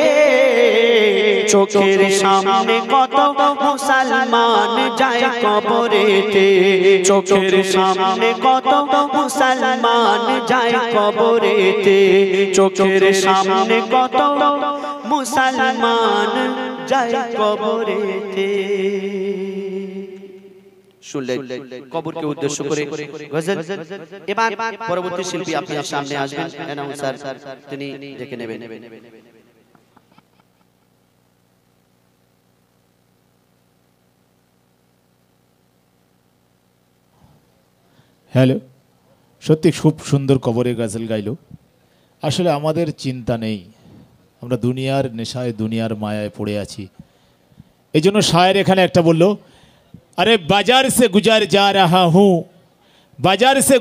চোখের সামনে কত মুসলমান যায় কবরেতে, চোখের সামনে কত মুসলমান যায় কবরেতে, চোখের সামনে কত মুসলমান যায় কবরেতে। শুনলেন কবরকে উদ্দেশ্য করে গজল। এবার পরবর্তী শিল্পী আপনার সামনে আসবেন, অ্যানাউন্সার তিনি ডেকে নেবেন। হ্যালো, সত্যি খুব সুন্দর কবরে গজল গাইলো। আসলে আমাদের চিন্তা নেই, আমরা দুনিয়ার নেশায় দুনিয়ার মায়ায় পড়ে আছি। এই জন্য শায়ের এখানে একটা বলল, আরে বাজার সে গুজার যা রাহা হুঁ, বাজার সে